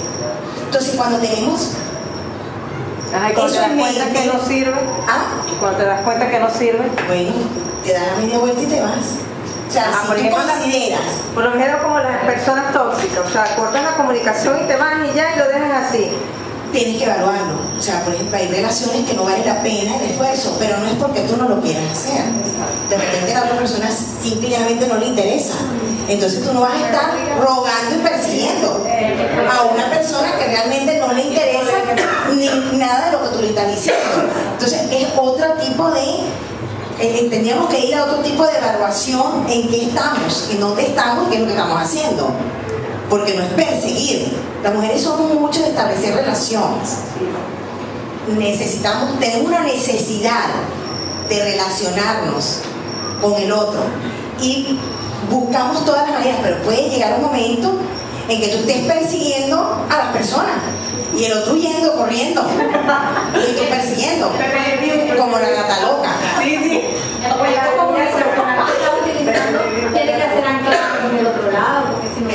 Entonces, cuando tenemos cuando te das cuenta que no sirve, cuando te das cuenta que no sirve, bueno, te das la media vuelta y te vas. O sea, si por tú ejemplo, consideras, por lo menos como las personas tóxicas, o sea, cortas la comunicación y te vas y ya, y lo dejas así. tienes que evaluarlo. O sea, por ejemplo, hay relaciones que no vale la pena el esfuerzo, pero no es porque tú no lo quieras hacer. De repente a la otra persona simplemente no le interesa. Entonces tú no vas a estar rogando y persiguiendo a una persona que realmente no le interesa ni nada de lo que tú le estás diciendo. Entonces es otro tipo de... Tendríamos que ir a otro tipo de evaluación en qué estamos, en dónde estamos y qué es lo que estamos haciendo. Porque no es perseguir. Las mujeres somos mucho de establecer relaciones. Tenemos una necesidad de relacionarnos con el otro. Y buscamos todas las maneras, pero puede llegar un momento en que tú estés persiguiendo a las personas y el otro huyendo, corriendo, y tú persiguiendo, como la gata loca. Sí, sí. Tiene que hacer anclaje con el otro lado, porque si no...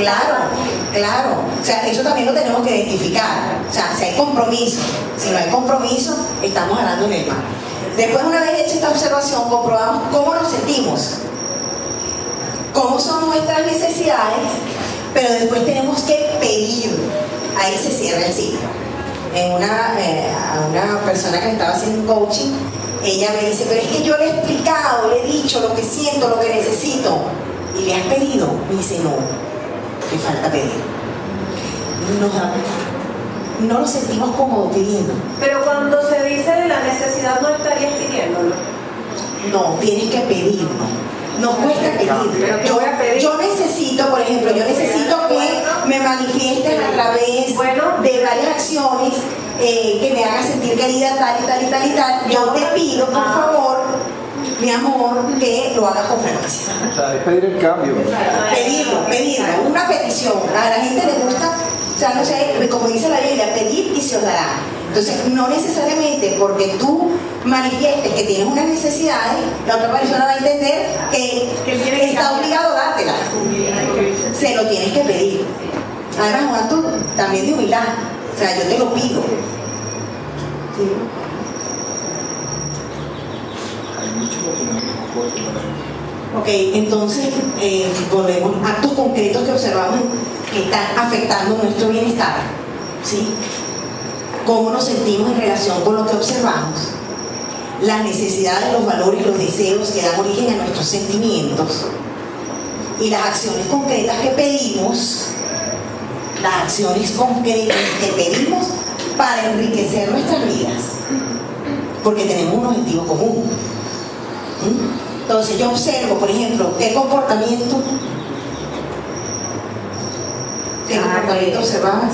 Claro. O sea, eso también lo tenemos que identificar. O sea, si hay compromiso. Si no hay compromiso, estamos hablando en el mar. Después, una vez hecha esta observación, comprobamos cómo nos sentimos, cómo son nuestras necesidades, pero después tenemos que pedir. Ahí se cierra el ciclo. A una persona que estaba haciendo coaching, ella me dice, pero es que yo le he explicado, le he dicho lo que siento, lo que necesito. ¿Y le has pedido? Me dice, no, me falta pedir. No lo sentimos como pidiendo. Pero cuando se dice de la necesidad, no estarías pidiéndolo. No, tienes que pedirlo. Nos cuesta pedir. Yo necesito, por ejemplo, que me manifiestes a través de varias acciones que me hagan sentir querida, tal y tal y tal y tal. Yo te pido, por favor, mi amor, que lo hagas con frecuencia. O sea, es pedir el cambio. Pedirlo, una petición. A la gente le gusta, o sea, no sé, como dice la Biblia, pedir y se os dará. Entonces, no necesariamente porque tú manifiestes que tienes unas necesidades, la otra persona va a entender que está obligado a dártela. Se lo tienes que pedir. Además, un acto también de humildad. O sea, yo te lo pido. ¿Sí? Ok, entonces volvemos a actos concretos que observamos que están afectando nuestro bienestar. ¿Sí? Cómo nos sentimos en relación con lo que observamos, las necesidades, los valores, los deseos que dan origen a nuestros sentimientos y las acciones concretas que pedimos, para enriquecer nuestras vidas, porque tenemos un objetivo común. Entonces yo observo, por ejemplo, qué comportamiento observabas.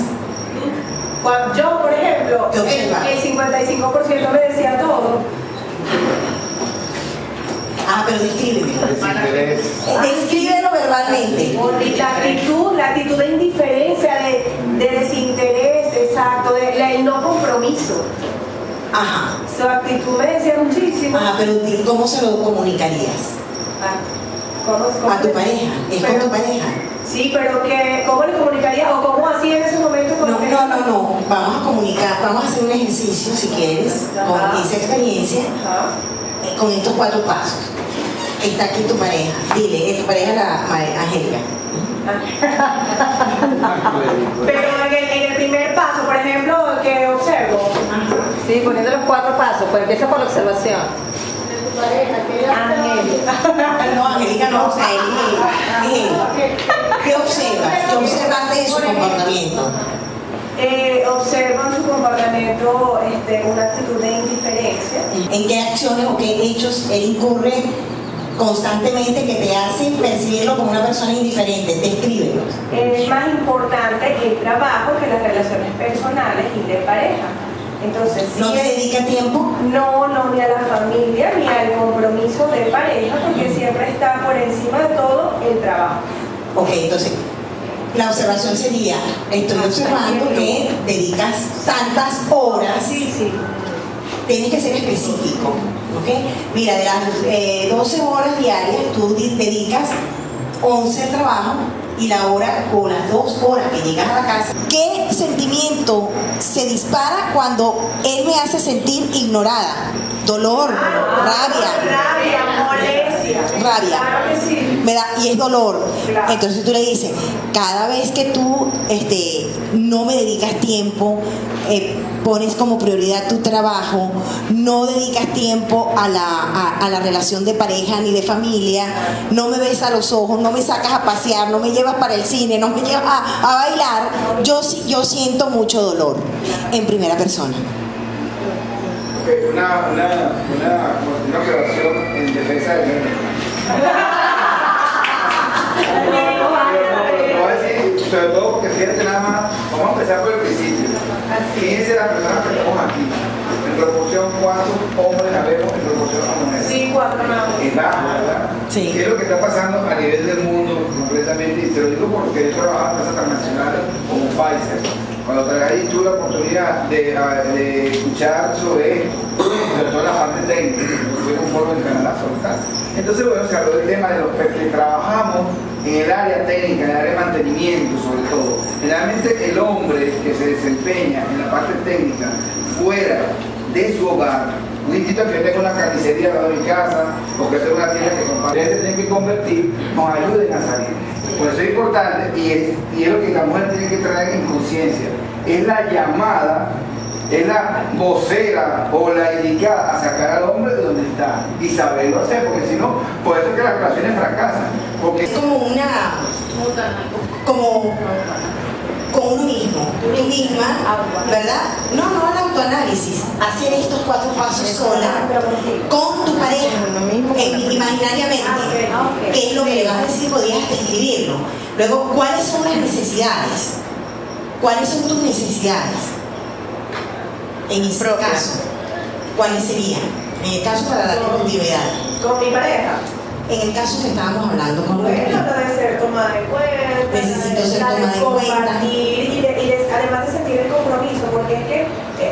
Cuando yo, por ejemplo, el 55% me decía todo. Pero descríbelo. Descríbelo verbalmente. La actitud de indiferencia, de desinterés, exacto, el no compromiso. Ajá. Su actitud me decía muchísimo. Pero ¿cómo se lo comunicarías? ¿A tu pareja? ¿Es con tu pareja? Sí, pero ¿cómo le comunicaría o cómo hacía en ese momento? No. Vamos a comunicar, vamos a hacer un ejercicio, si quieres, con esa experiencia, con estos 4 pasos. Está aquí tu pareja. Dile, tu pareja la Angélica. Pero en el primer paso, por ejemplo, que observo. Sí, poniendo los 4 pasos, pues empieza por la observación. No, Angélica no, o sea, él. ¿Qué observas? ¿Qué observaste de su comportamiento? Observo en su comportamiento una actitud de indiferencia. ¿En qué acciones o qué hechos él incurre constantemente que te hacen percibirlo como una persona indiferente? Descríbelos. Es más importante el trabajo que las relaciones personales y de pareja. Entonces, ¿no te dedica tiempo? No, ni a la familia, ni al compromiso de pareja, porque siempre está por encima de todo el trabajo. Ok, entonces, la observación sería, estoy observando que dedicas tantas horas. Sí. Tienes que ser específico, ¿ok? Mira, de las 12 horas diarias, tú dedicas 11 al trabajo y la hora o las 2 horas que llegas a la casa. ¿Qué sentimiento se dispara cuando él me hace sentir ignorada? Dolor, rabia, molestia. Rabia. Claro que sí. Y es dolor. Claro. Entonces tú le dices, cada vez que tú no me dedicas tiempo, pones como prioridad tu trabajo, no dedicas tiempo a la relación de pareja ni de familia, no me ves a los ojos, no me sacas a pasear, no me llevas para el cine, no me llevas a bailar, yo siento mucho dolor en primera persona. Una observación en defensa de mí. Sobre todo porque fíjate nada más, vamos a empezar por el principio. Fíjense las personas que estamos aquí. En proporción, ¿cuántos hombres habemos en proporción a mujeres? Sí, 4 nada más. ¿Verdad? Sí. ¿Qué es lo que está pasando a nivel del mundo completamente? Y te lo digo porque yo trabajaba en empresas transnacionales como Pfizer. Cuando tuve la oportunidad de escuchar sobre esto, sobre todo en la parte técnica, fue un foro en Canadá local. Entonces, bueno, se habló del tema de los que trabajamos en el área técnica, en el área de mantenimiento sobre todo. Generalmente el hombre que se desempeña en la parte técnica fuera de su hogar, muy distinto a que tenga una carnicería al lado de mi casa o que tenga una tienda que comparte, se tienen que convertir, nos ayuden a salir. Por eso es importante y es lo que la mujer tiene que traer en conciencia, es la llamada, es la vocera o la indicada a sacar al hombre de donde está y saberlo hacer, porque si no, por eso es que las relaciones fracasan. Porque es como con uno mismo, tú misma, ¿verdad? No el autoanálisis, hacer estos 4 pasos sola, con tu pareja, imaginariamente, qué es lo que le vas a decir, podrías describirlo. Luego, ¿cuáles son las necesidades? ¿Cuáles son tus necesidades? En ese caso, ¿cuáles serían? En el caso para darle continuidad. Con mi pareja. En el caso que estábamos hablando con Bueno, de ser tomada en cuenta. Necesito ser tomada en cuenta. Y además de sentir el compromiso, porque es que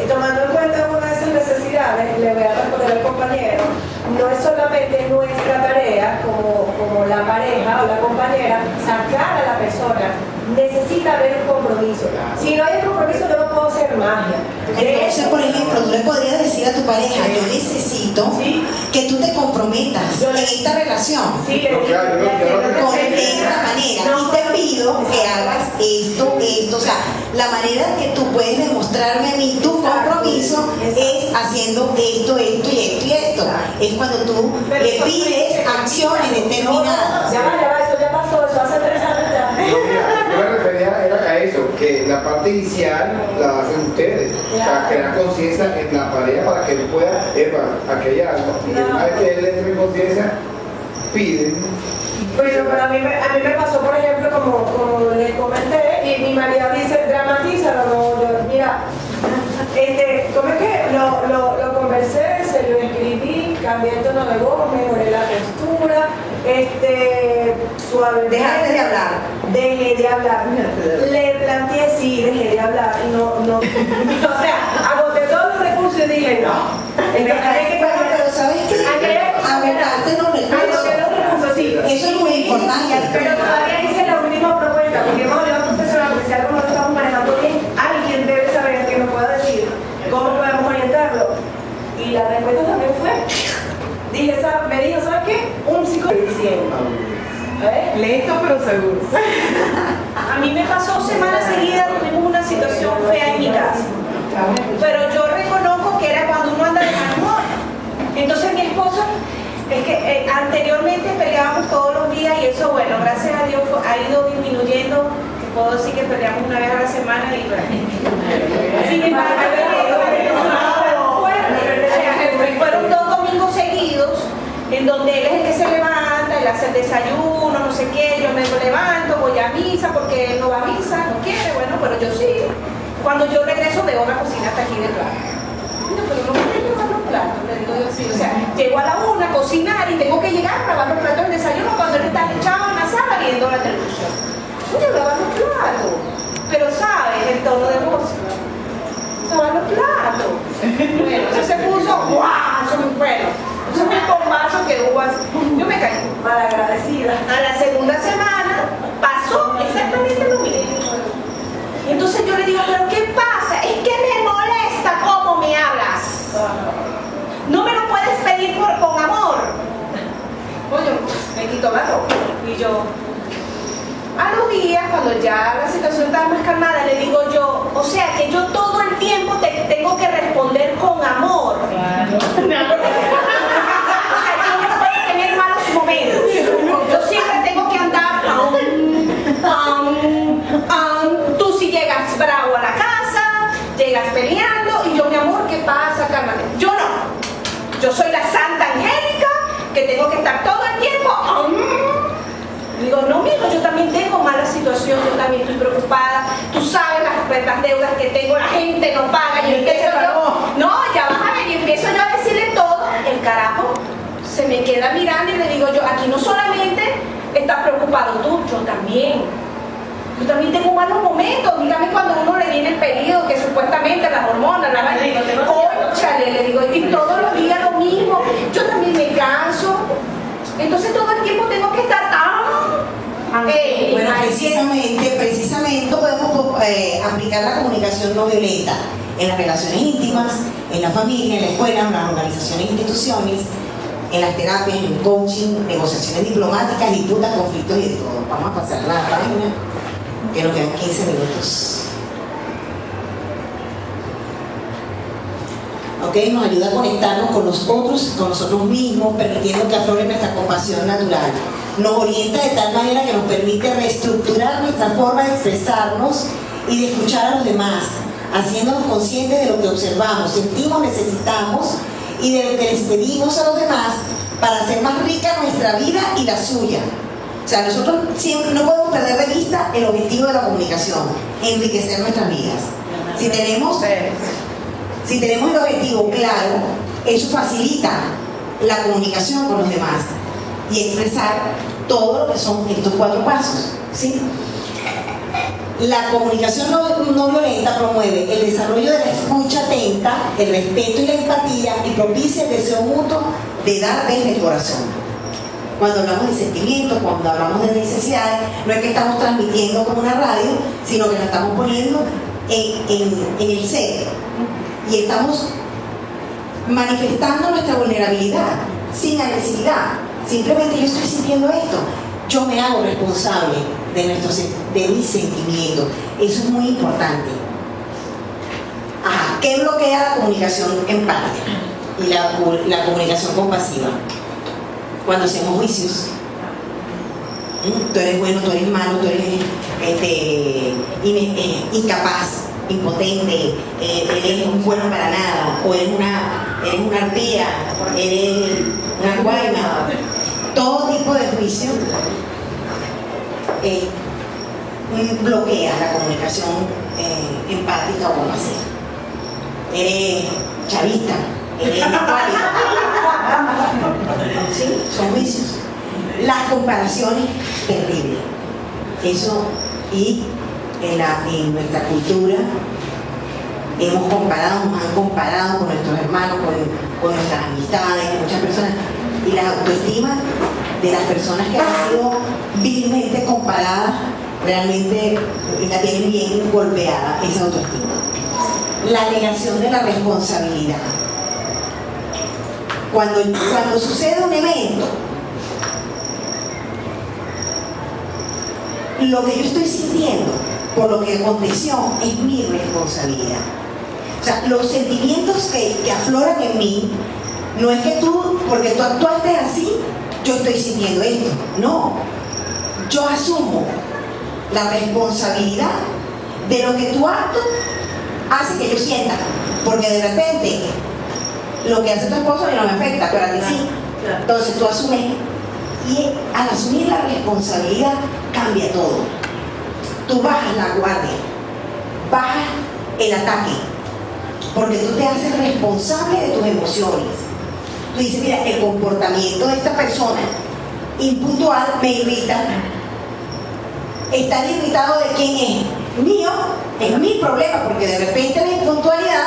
tomando en cuenta una de esas necesidades, le voy a responder al compañero, no es solamente nuestra tarea como la pareja o la compañera sacar a la persona, necesita haber un compromiso. Si no hay un compromiso, no puedo hacer magia. Entonces, por ejemplo, tú le podrías decir a tu pareja, yo necesito que tú te comprometas en esta relación con esta manera, y te pido que hagas esto, o sea, la manera que tú puedes demostrarme a mí tu compromiso es haciendo esto y esto. Es cuando tú le pides acciones determinadas. Ya va, eso ya pasó, eso hace 3 años ya. Yo me refería era a eso, que la parte inicial la hacen ustedes, para crear conciencia en la pareja para que él pueda, aquella alma, y una vez que él entre en conciencia, piden. Bueno, pero a mí me pasó, por ejemplo, como le comenté, y mi marido dice, dramatízalo, mira, ¿cómo es que lo conversé, se lo escribí, cambié el tono de voz, mejoré la postura, suavemente. Dejaste de hablar. Dejé de hablar. Le planteé, sí, dejé de hablar. No. O sea, agoté todos los recursos y dije, no. Pero ¿sabes qué? Agotaste los recursos. Sí. Eso es muy importante. Pero todavía hice la última propuesta, porque hemos hablado profesional, porque si algo no lo estamos manejando bien, alguien debe saber que nos pueda decir cómo podemos orientarlo. Y la respuesta también fue, me dijo, ¿sabes qué? Un psicólogo diciendo. Lento pero seguro. A mí me pasó semanas seguidas, tuvimos una situación fea en mi casa. Pero yo reconozco que era cuando uno anda de mal humor. Entonces mi esposo, es que anteriormente peleábamos todos los días y eso, bueno, gracias a Dios ha ido disminuyendo. Puedo decir que peleamos una vez a la semana y sin embargo, fueron 2 domingos seguidos en donde él es el que se levanta, él hace el desayuno, no sé qué, yo me levanto, voy a misa porque él no va a misa, no quiere, bueno, pero yo sí. Cuando yo regreso veo la cocina hasta aquí de plato. No, pero no voy a llevar los platos, le digo yo sí. O sea, llego a la 1 a cocinar y tengo que llegar a lavar los platos del desayuno cuando él está echado en la sala viendo la televisión. Oye, lavar los platos. Pero sabes el tono de voz. Lavar los platos. Bueno, eso se puso, ¡guau! Eso muy bueno. Eso fue un bombazo que hubo así. Yo me caí. Malagradecida. A la segunda semana pasó exactamente lo mismo. Entonces yo le digo, ¿pero qué pasa? Es que me molesta cómo me hablas. No me lo puedes pedir con amor. Oye, me quito la ropa. Y yo, a los días, cuando ya la situación estaba más calmada, le digo yo, o sea que yo todo el tiempo te tengo que responder con amor. Claro. O sea, yo no puedo tener malos momentos. Yo siempre tengo que andar tú si llegas bravo a la casa, llegas peleando y yo, mi amor, ¿qué pasa? Cálmate. Yo no. Yo soy la Santa Angélica que tengo que estar todo el tiempo. Digo, no, mijo, yo también tengo mala situación, yo también estoy preocupada. Tú sabes las deudas que tengo, la gente no paga y empiezo yo. No, ya vas a ver, y empiezo yo a decirle todo. El carajo se me queda mirando y le digo yo, aquí no solamente estás preocupado tú, yo también. Yo también tengo malos momentos. Dígame cuando uno le viene el periodo, que supuestamente las hormonas, la vaina. Óchale, le digo, y todos los días lo mismo. Yo también aplicar la comunicación no violenta en las relaciones íntimas, en la familia, en la escuela, en las organizaciones e instituciones, en las terapias, en el coaching, negociaciones diplomáticas, disputas, conflictos y de todo. Vamos a pasar la página, que nos quedan 15 minutos. Okay, nos ayuda a conectarnos con los otros, con nosotros mismos, permitiendo que aflore nuestra compasión natural. Nos orienta de tal manera que nos permite reestructurar nuestra forma de expresarnos y de escuchar a los demás, haciéndonos conscientes de lo que observamos, sentimos, necesitamos y de lo que les pedimos a los demás para hacer más rica nuestra vida y la suya. O sea, nosotros siempre no podemos perder de vista el objetivo de la comunicación, enriquecer nuestras vidas. Si tenemos el objetivo claro, eso facilita la comunicación con los demás y expresar todo lo que son estos 4 pasos, ¿sí? La comunicación no violenta promueve el desarrollo de la escucha atenta, el respeto y la empatía y propicia el deseo mutuo de dar desde el corazón. Cuando hablamos de sentimientos, cuando hablamos de necesidades, no es que estamos transmitiendo como una radio, sino que nos estamos poniendo en el ser. Y estamos manifestando nuestra vulnerabilidad sin agresividad. Simplemente yo estoy sintiendo esto. Yo me hago responsable de mis sentimientos. Eso es muy importante. ¿Qué bloquea la comunicación empática y la comunicación compasiva? Cuando hacemos juicios. Tú eres bueno, tú eres malo, tú eres incapaz, impotente, eres un bueno para nada, o eres una arpía, eres una guayma. Todo tipo de juicio bloquea la comunicación empática o compasiva. Eres chavista, eres ecuálico. ¿Sí? Son juicios. Las comparaciones, terribles. Eso, y en nuestra cultura nos han comparado con nuestros hermanos, con nuestras amistades, con muchas personas, y la autoestima de las personas que han sido vilmente comparadas realmente la tienen bien golpeada, esa autoestima. La negación de la responsabilidad. Cuando sucede un evento, lo que yo estoy sintiendo por lo que aconteció es mi responsabilidad. O sea, los sentimientos que afloran en mí, no es que porque tú actuaste así, yo estoy sintiendo esto. No, yo asumo la responsabilidad de lo que tu acto hace que yo sienta. Porque de repente, lo que hace tu esposo a mí no me afecta, pero a ti sí. Entonces tú asumes, y al asumir la responsabilidad cambia todo. Tú bajas la guardia, bajas el ataque, porque tú te haces responsable de tus emociones. Tú dices, mira, el comportamiento de esta persona impuntual me irrita. Estar irritado de quién es mío, es mi problema, porque de repente la impuntualidad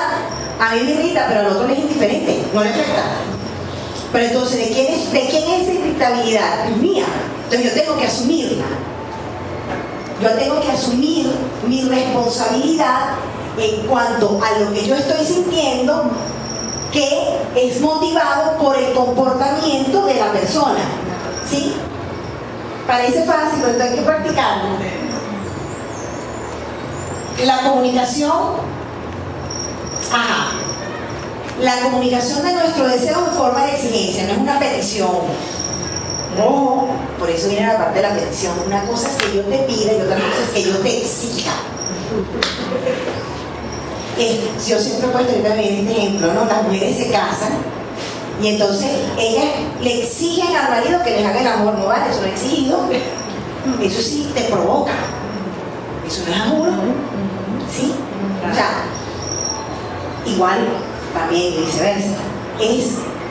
a mí me irrita, pero al otro le es indiferente, no le afecta. Pero entonces, ¿de quién es esa irritabilidad? Es mía. Entonces yo tengo que asumirla. Yo tengo que asumir mi responsabilidad en cuanto a lo que yo estoy sintiendo, que es motivado por el comportamiento de la persona. ¿Sí? Parece fácil, pero esto hay que practicarlo. La comunicación. La comunicación de nuestro deseo en forma de exigencia, no es una petición. No, por eso viene la parte de la petición. Una cosa es que yo te pida y otra cosa es que yo te exija. Yo siempre he puesto también este ejemplo, ¿no? Las mujeres se casan y entonces ellas le exigen al marido que les haga el amor. No vale, eso no es exigido. Eso sí te provoca. Eso no es amor. ¿Sí? O sea, igual también viceversa.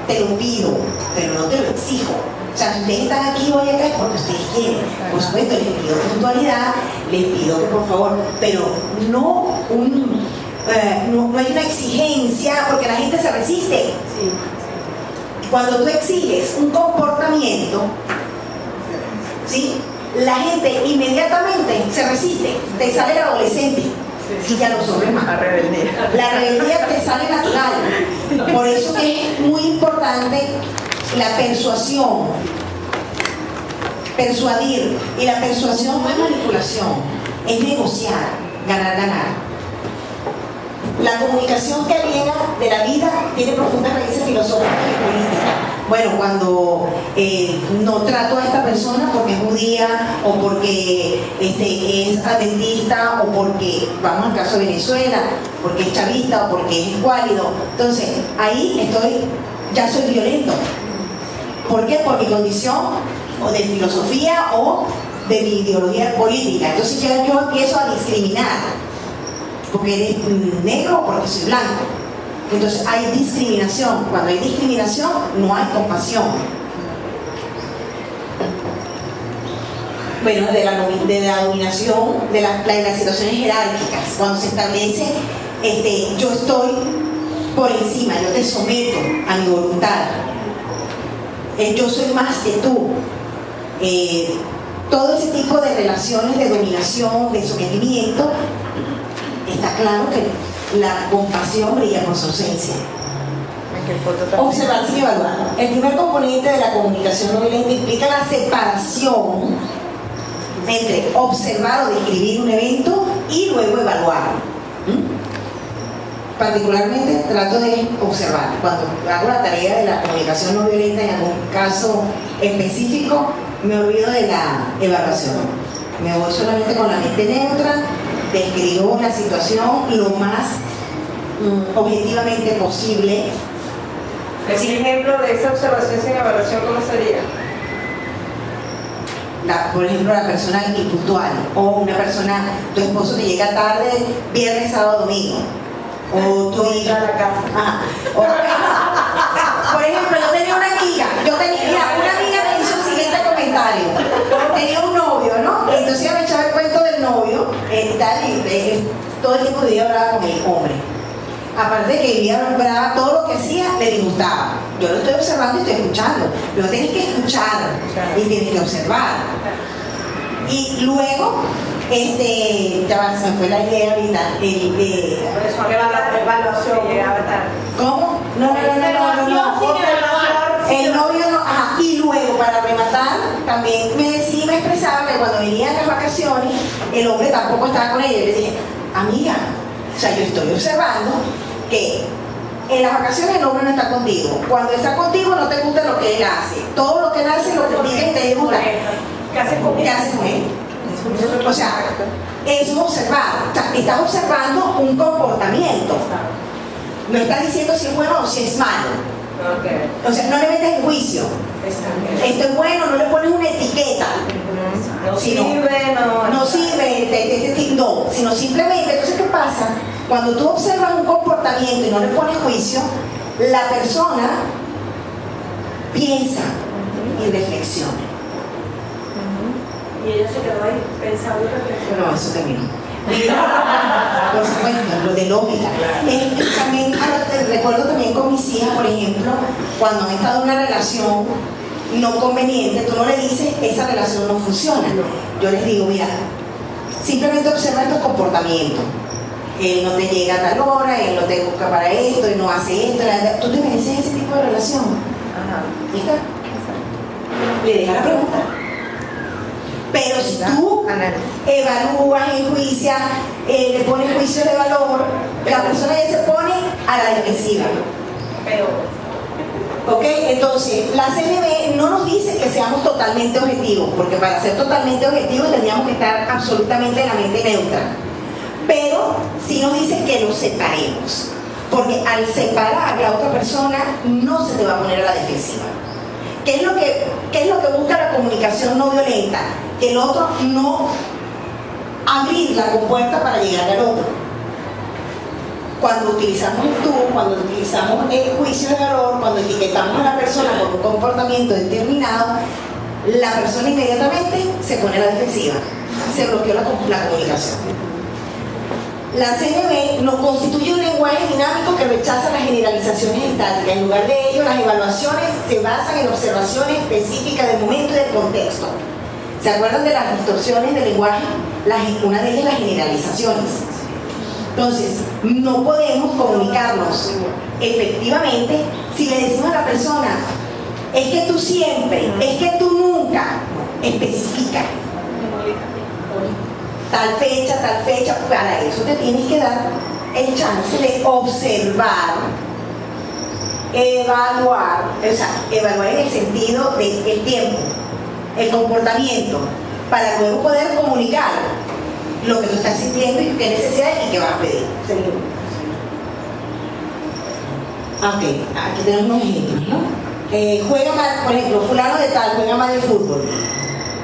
Te lo pido, pero no te lo exijo. O sea, si ustedes están aquí hoy acá es porque ustedes quieren. Por supuesto, les pido puntualidad, les pido que por favor, pero no hay una exigencia, porque la gente se resiste. Cuando tú exiges un comportamiento, ¿sí? La gente inmediatamente se resiste, te sale el adolescente. y a los hombres más. La rebeldía. La rebeldía te sale natural. Por eso que es muy importante la persuasión. Persuadir. Y la persuasión no es manipulación, es negociar, ganar, ganar. La comunicación que aliena de la vida tiene profundas raíces filosóficas y políticas. Bueno, cuando no trato a esta persona porque es judía o porque es adventista o porque, vamos al caso de Venezuela, porque es chavista o porque es escuálido, entonces ahí ya soy violento. ¿Por qué? Por mi condición o de filosofía o de mi ideología política. Entonces ya yo empiezo a discriminar porque eres negro o porque soy blanco. Entonces hay discriminación. Cuando hay discriminación no hay compasión. Bueno, de la dominación, de las situaciones jerárquicas, cuando se establece yo estoy por encima, yo te someto a mi voluntad, yo soy más que tú. Todo ese tipo de relaciones de dominación, de sometimiento, está claro que la compasión brilla por su ausencia. Observar sin evaluar. El primer componente de la comunicación no violenta implica la separación entre observar o describir un evento y luego evaluarlo. Particularmente trato de observar. Cuando hago la tarea de la comunicación no violenta en algún caso específico, me olvido de la evaluación. Me voy solamente con la mente neutra, describo la situación lo más objetivamente posible. Un ejemplo de esa observación sin evaluación, ¿cómo sería? Por ejemplo, la persona impuntual o una persona, tu esposo te llega tarde viernes, sábado, domingo, o tu hija a la casa. Por ejemplo, yo tenía una amiga, una amiga me hizo el siguiente comentario. Tenía un novio, ¿no? Entonces ella me echaba el cuento del novio, todo el tiempo vivía brava con el hombre. Aparte de que vivía brava, todo lo que hacía le disgustaba. Yo lo estoy observando y estoy escuchando. Pero tienes que escuchar y tienes que observar. Y luego, ya se me fue la idea ahorita. Evaluación. ¿Cómo? No. El novio no. Ajá. Y luego, para rematar, también me expresaba que cuando venían las vacaciones, el hombre tampoco estaba con ella. Y le dije, amiga, o sea, yo estoy observando que en las vacaciones el hombre no está contigo. Cuando está contigo no te gusta lo que él hace. Todo lo que él hace lo critica y te gusta. ¿Qué haces con él? O sea, eso es observar. O sea, estás observando un comportamiento. No estás diciendo si es bueno o si es malo. O sea, no le metes el juicio. Esto es bueno, no le pones una etiqueta. No sirve, sino simplemente, entonces ¿qué pasa? Cuando tú observas un comportamiento y no le pones juicio, la persona piensa y reflexiona. Y ella se quedó ahí pensando y reflexionando. No, eso terminó. Por supuesto, lo de lógica. También recuerdo también con mis hijas, por ejemplo, cuando han estado en una relación no conveniente, tú no le dices esa relación no funciona. Yo les digo, mira, simplemente observa estos comportamientos. Él no te llega a tal hora, él no te busca para esto, él no hace esto. ¿Tú te mereces ese tipo de relación? ¿Listo? Le dejas la pregunta. Pero si tú evalúas, enjuicias, le pones juicio de valor, la persona ya se pone a la defensiva. ¿Ok? Entonces, la CNB no nos dice que seamos totalmente objetivos, porque para ser totalmente objetivos tendríamos que estar absolutamente en la mente neutra. Pero sí nos dice que los separemos, porque al separar la otra persona no se te va a poner a la defensiva. ¿Qué es lo que busca la comunicación no violenta? Que el otro no abrir la compuerta para llegar al otro. Cuando utilizamos el tú, cuando utilizamos el juicio de valor, cuando etiquetamos a la persona por un comportamiento determinado, la persona inmediatamente se pone a la defensiva. Se bloqueó la comunicación. La CNB nos constituye un lenguaje dinámico que rechaza las generalizaciones estáticas. En lugar de ello, las evaluaciones se basan en observaciones específicas del momento y del contexto. ¿Se acuerdan de las distorsiones del lenguaje? Una de ellas, las generalizaciones. Entonces, no podemos comunicarnos efectivamente si le decimos a la persona, es que tú siempre, es que tú nunca, especifica. Tal fecha, para eso te tienes que dar el chance de observar, evaluar, o sea, evaluar en el sentido del tiempo, el comportamiento, para luego poder comunicar lo que tú estás sintiendo y qué necesidades y qué vas a pedir. Ok, aquí tenemos unos ejemplos, ¿no? Juega mal, por ejemplo, fulano de tal juega mal el fútbol.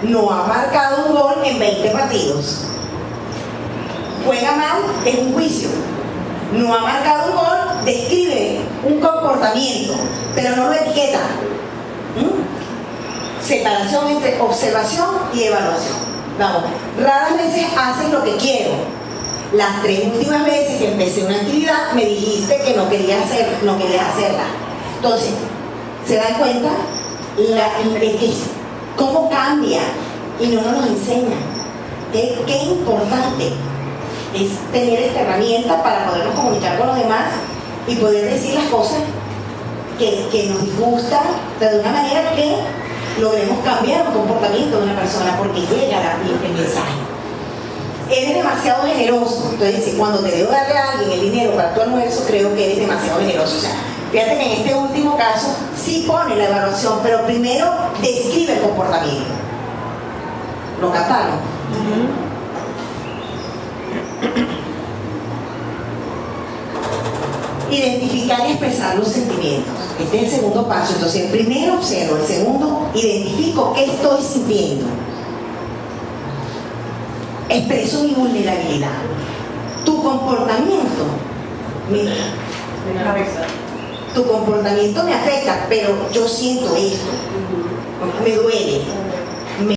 No ha marcado un gol en 20 partidos. Juega mal es un juicio. No ha marcado un gol, describe un comportamiento, pero no lo etiqueta. Separación entre observación y evaluación. Vamos, raras veces haces lo que quiero. Las 3 últimas veces que empecé una actividad me dijiste que no querías hacerla. Entonces, ¿se dan cuenta? ¿Cómo cambia? Y no nos lo enseñan. Qué importante es tener esta herramienta para podernos comunicar con los demás y poder decir las cosas que nos disgustan, pero de una manera que logremos cambiar el comportamiento de una persona, porque llega el mensaje. Eres demasiado generoso. Entonces, cuando te debo darle a alguien el dinero para tu almuerzo, creo que eres demasiado generoso. O sea, fíjate que en este último caso sí pone la evaluación, pero primero describe el comportamiento. ¿Lo captaron? Identificar y expresar los sentimientos. Este es el segundo paso. Entonces, el primero observo, el segundo identifico qué estoy sintiendo. Expreso mi vulnerabilidad. Tu comportamiento, mira, tu comportamiento me afecta, pero yo siento esto, me duele.